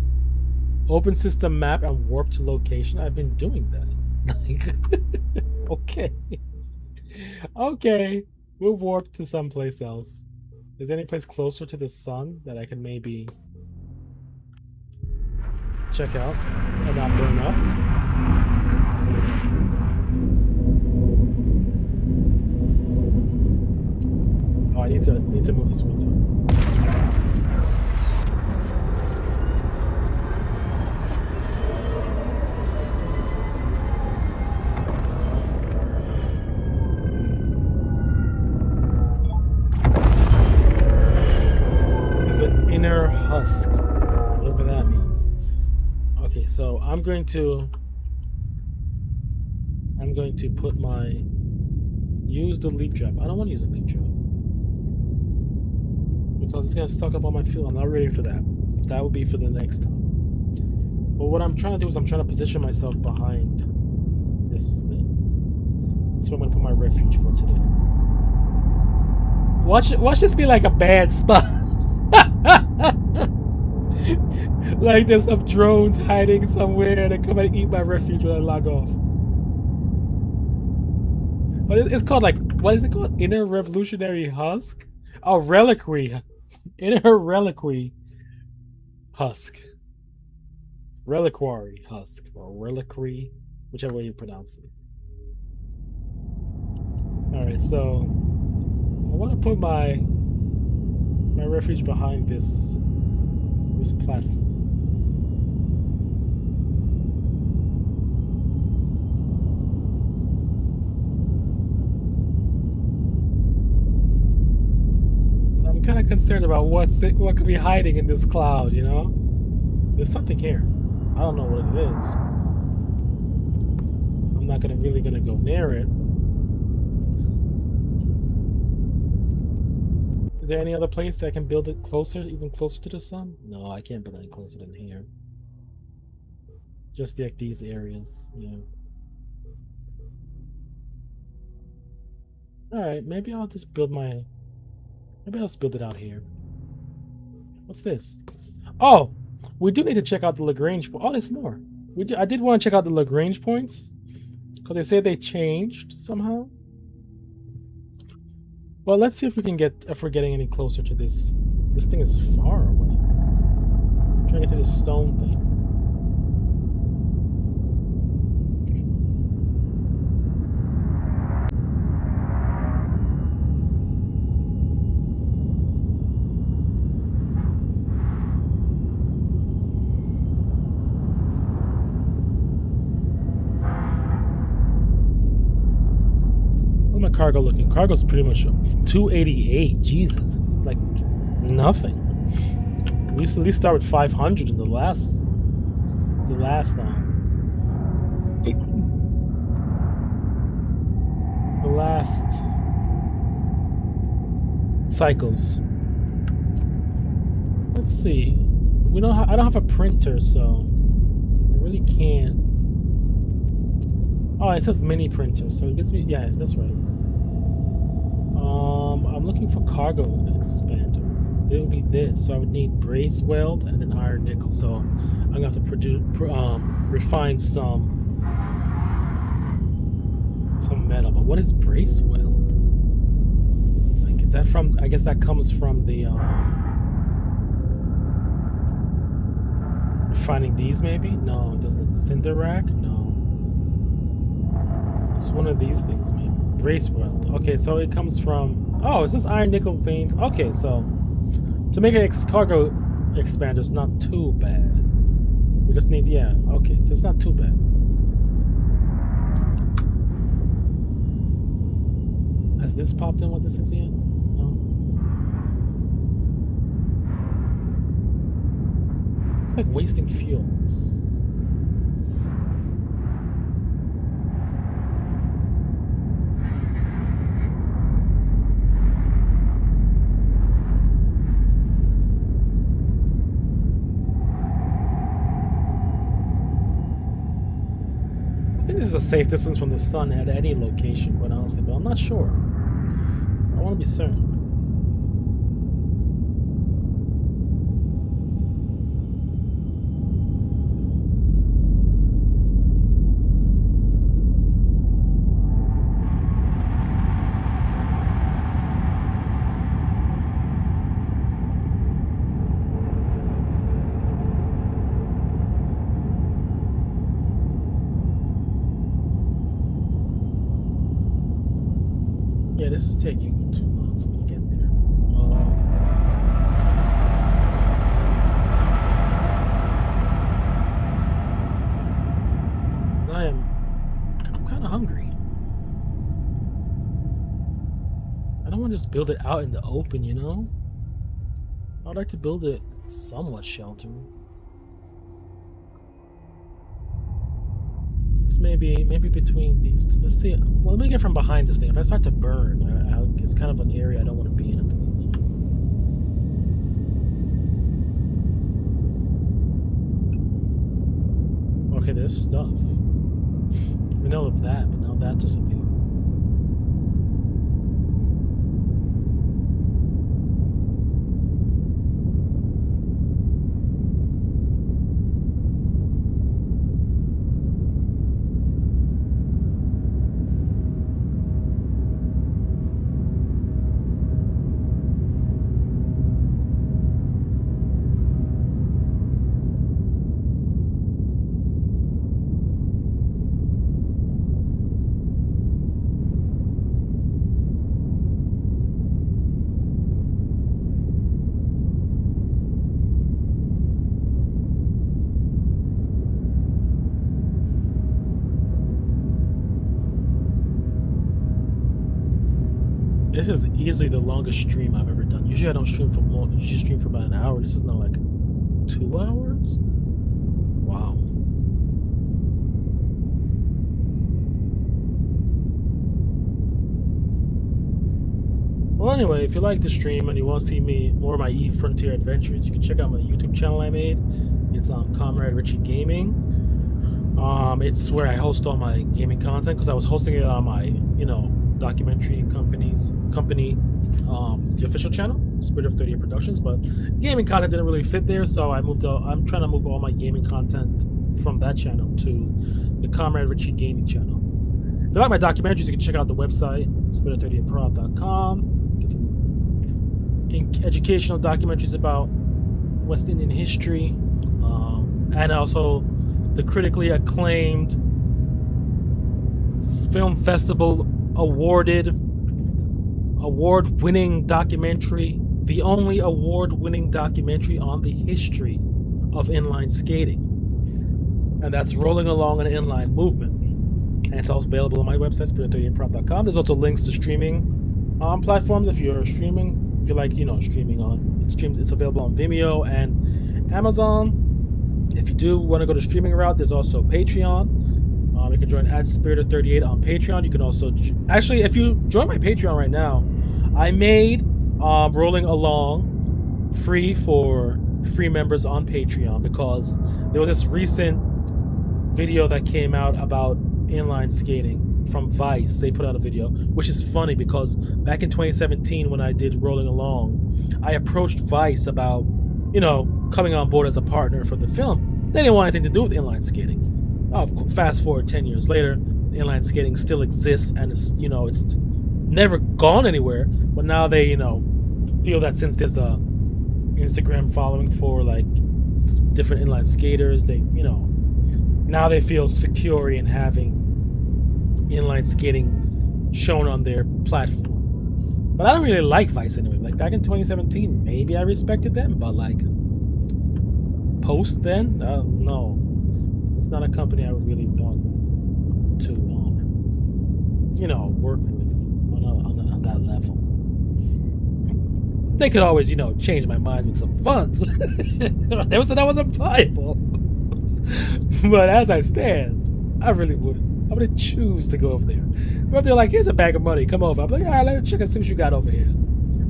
Open system map and warp to location. I've been doing that. Okay. Okay. We'll warp to someplace else. Is there any place closer to the sun that I can maybe check out and not burn up? Oh, I need to move this window. Inner husk, whatever that means. Okay, so I'm going to put use the leap drive. I don't want to use a leap drive because it's gonna suck up all my fuel. I'm not ready for that. That will be for the next time. But what I'm trying to do is I'm trying to position myself behind this thing. That's what I'm gonna put my refuge for today. Watch this be like a bad spot. Like there's some drones hiding somewhere and they come and eat my refuge when I log off. But it's called like, what is it called? Inner Revolutionary Husk? Oh, Reliquary. Inner Reliquary Husk. Reliquary Husk. Or Reliquary, whichever way you pronounce it. Alright, so I want to put my refuge behind this platform. I'm kind of concerned about what could be hiding in this cloud, you know? There's something here. I don't know what it is. I'm not really gonna go near it. Is there any other place that I can build it closer, even closer to the sun? No, I can't build any closer than here. Just like these areas, yeah. Alright, maybe I'll just build maybe I'll just build it out here. What's this? Oh! We do need to check out the Lagrange point. Oh, there's more. I did want to check out the Lagrange points. Because they say they changed somehow. Well, let's see if we're getting any closer to this. This thing is far away. I'm trying to get to this stone thing. Cargo looking. Cargo's pretty much 288. Jesus, it's like nothing. We used to at least start with 500 in the last cycles. Let's see. I don't have a printer, so I really can't. Oh, it says mini printer, so it gives me, yeah, that's right. I'm looking for cargo expander. It would be this, so I would need brace weld and then iron nickel. So I'm gonna have to refine some metal. But what is brace weld? Like, is that from? I guess that comes from the finding these maybe? No, it doesn't. Cinder rack? No. It's one of these things maybe. Brace weld. Okay, so it comes from... Oh, is this iron nickel veins? Okay, so to make an cargo expander is not too bad. We just need... Yeah, okay, so it's not too bad. Has this popped in what this is yet? No. Like wasting fuel. I think this is a safe distance from the sun at any location, quite honestly, but I'm not sure. I want to be certain. Yeah, this is taking too long for me to get there. I'm kind of hungry. I don't want to just build it out in the open, you know? I'd like to build it somewhat sheltered. Maybe between these two. Let's see. Well, let me get from behind this thing. If I start to burn, it's kind of an area I don't want to be in at the moment. Okay, there's stuff. We know of that, but now that disappeared. This is easily the longest stream I've ever done. Usually I don't stream for long. Usually stream for about an hour. This is now like 2 hours? Wow. Well, anyway, if you like the stream and you want to see more of my eFrontier adventures, you can check out my YouTube channel I made. It's Comrade Richie Gaming. It's where I host all my gaming content because I was hosting it on my, documentary company, the official channel, Spirit of 38 Productions, but gaming content didn't really fit there, so I'm trying to move all my gaming content from that channel to the Comrade Richie Gaming channel. If you like my documentaries, you can check out the website, spirit38prod.com. Get some educational documentaries about West Indian history, and also the critically acclaimed film festival award-winning documentary, the only award-winning documentary on the history of inline skating, and that's Rolling Along an Inline Movement. And it's also available on my website, spirit38prod.com. There's also links to streaming platforms if you're streaming. If you like, streaming it's available on Vimeo and Amazon. If you do want to go the streaming route, there's also Patreon. You can join @Spirit38 on Patreon. You can also actually, if you join my Patreon right now, I made Rolling Along free for free members on Patreon because there was this recent video that came out about inline skating from Vice. They put out a video, which is funny because back in 2017 when I did Rolling Along, I approached Vice about, coming on board as a partner for the film. They didn't want anything to do with inline skating. Fast forward 10 years later, inline skating still exists and it's never gone anywhere. But now they feel that since there's a Instagram following for like different inline skaters. They, you know, now they feel secure in having inline skating shown on their platform. But I don't really like Vice anyway. Like back in 2017, maybe I respected them, but like post then, no, it's not a company I would really want to, you know, work with on that level. They could always, you know, change my mind with some funds. Never said I wasn't viable. But as I stand, I really wouldn't. I wouldn't choose to go over there. But if they're like, here's a bag of money, come over. I'm like, all right, let me check and see what you got over here.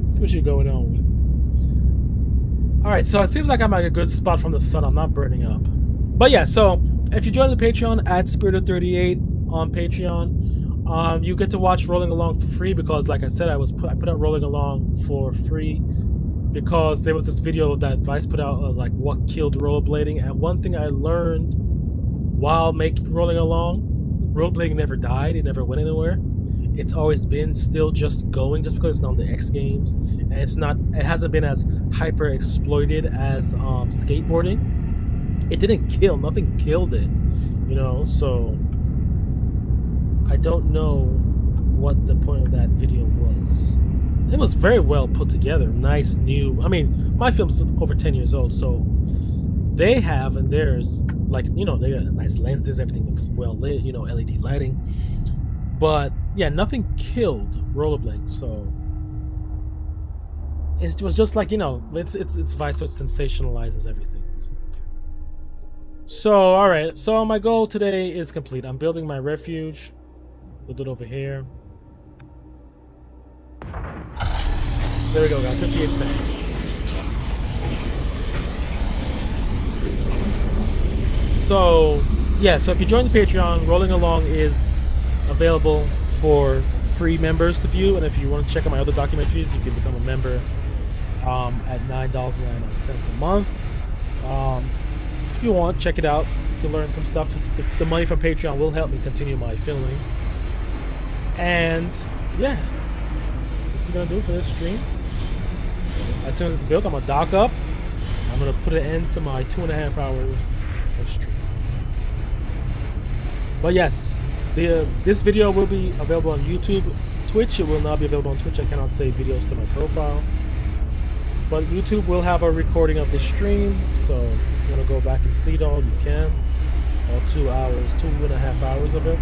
See what you're going on with. All right, so it seems like I'm at a good spot from the sun. I'm not burning up. But yeah, so if you join the Patreon at Spirit38 on Patreon, you get to watch Rolling Along for free because, like I said, I put out Rolling Along for free because there was this video that Vice put out. Was like, what killed rollerblading? And one thing I learned while making Rolling Along, rollerblading never died. It never went anywhere. It's always been still just going, just because it's not on the X Games, and it hasn't been as hyper exploited as skateboarding. It didn't kill. Nothing killed it, you know. So I don't know what the point of that video was. It was very well put together. Nice new. I mean, my film's over 10 years old, so they have and theirs, like, you know, they got nice lenses. Everything looks well lit. You know, LED lighting. But yeah, nothing killed rollerblading. So it was just like, you know, it's Vice, so it sensationalizes everything. So all right. So my goal today is complete. I'm building my refuge. We'll do it over here. There we go, guys. 58 seconds. So, yeah, so if you join the Patreon, Rolling Along is available for free members to view. And if you want to check out my other documentaries, you can become a member at $9.99 a month. If you want, check it out. You can learn some stuff. The money from Patreon will help me continue my filming. And, yeah, this is going to do it for this stream. As soon as it's built, I'm going to dock up. I'm going to put an end to my 2.5 hours of stream. But yes, this video will be available on YouTube. Twitch, it will not be available on Twitch. I cannot save videos to my profile. But YouTube will have a recording of this stream. So if you want to go back and see it all, you can. All 2.5 hours of it.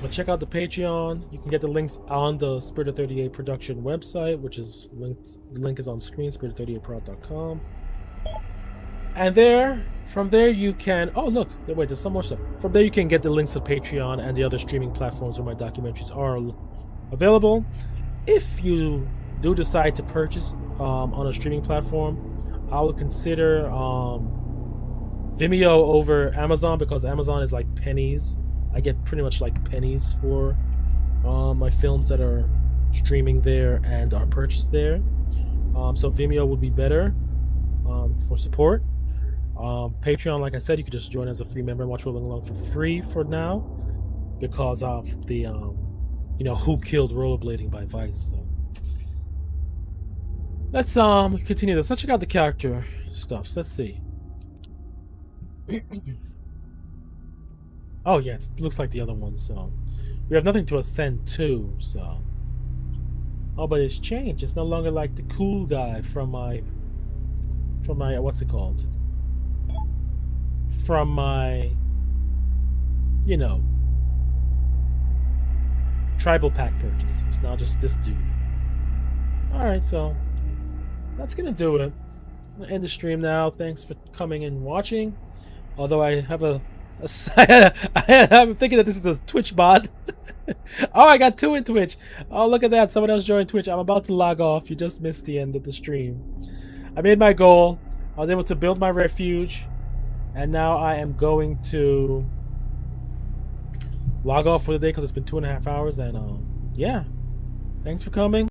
But check out the Patreon. You can get the links on the Spirit38 production website, which is linked. The link is on screen, spirit38prod.com. And from there you can, oh look, wait, there's some more stuff. From there you can get the links to Patreon and the other streaming platforms where my documentaries are available. If you do decide to purchase on a streaming platform, I would consider Vimeo over Amazon, because Amazon is like pennies. I get pretty much like pennies for my films that are streaming there and are purchased there. So Vimeo would be better for support. Patreon, like I said, you could just join as a free member and watch Rolling Along for free for now, because of the you know, Who Killed Rollerblading by Vice. So let's continue this. Let's check out the character stuff. Let's see. Oh yeah, it looks like the other one. So we have nothing to ascend to. So oh, but it's changed. It's no longer like the cool guy from my what's it called? From my, you know, tribal pack purchase. It's now just this dude. Alright, so that's gonna do it. I'm gonna end the stream now. Thanks for coming and watching. Although I have I'm thinking that this is a Twitch bot. Oh, I got 2 in Twitch. Oh, look at that. Someone else joined Twitch. I'm about to log off. You just missed the end of the stream. I made my goal. I was able to build my refuge. And now I am going to log off for the day because it's been 2.5 hours. And yeah, thanks for coming.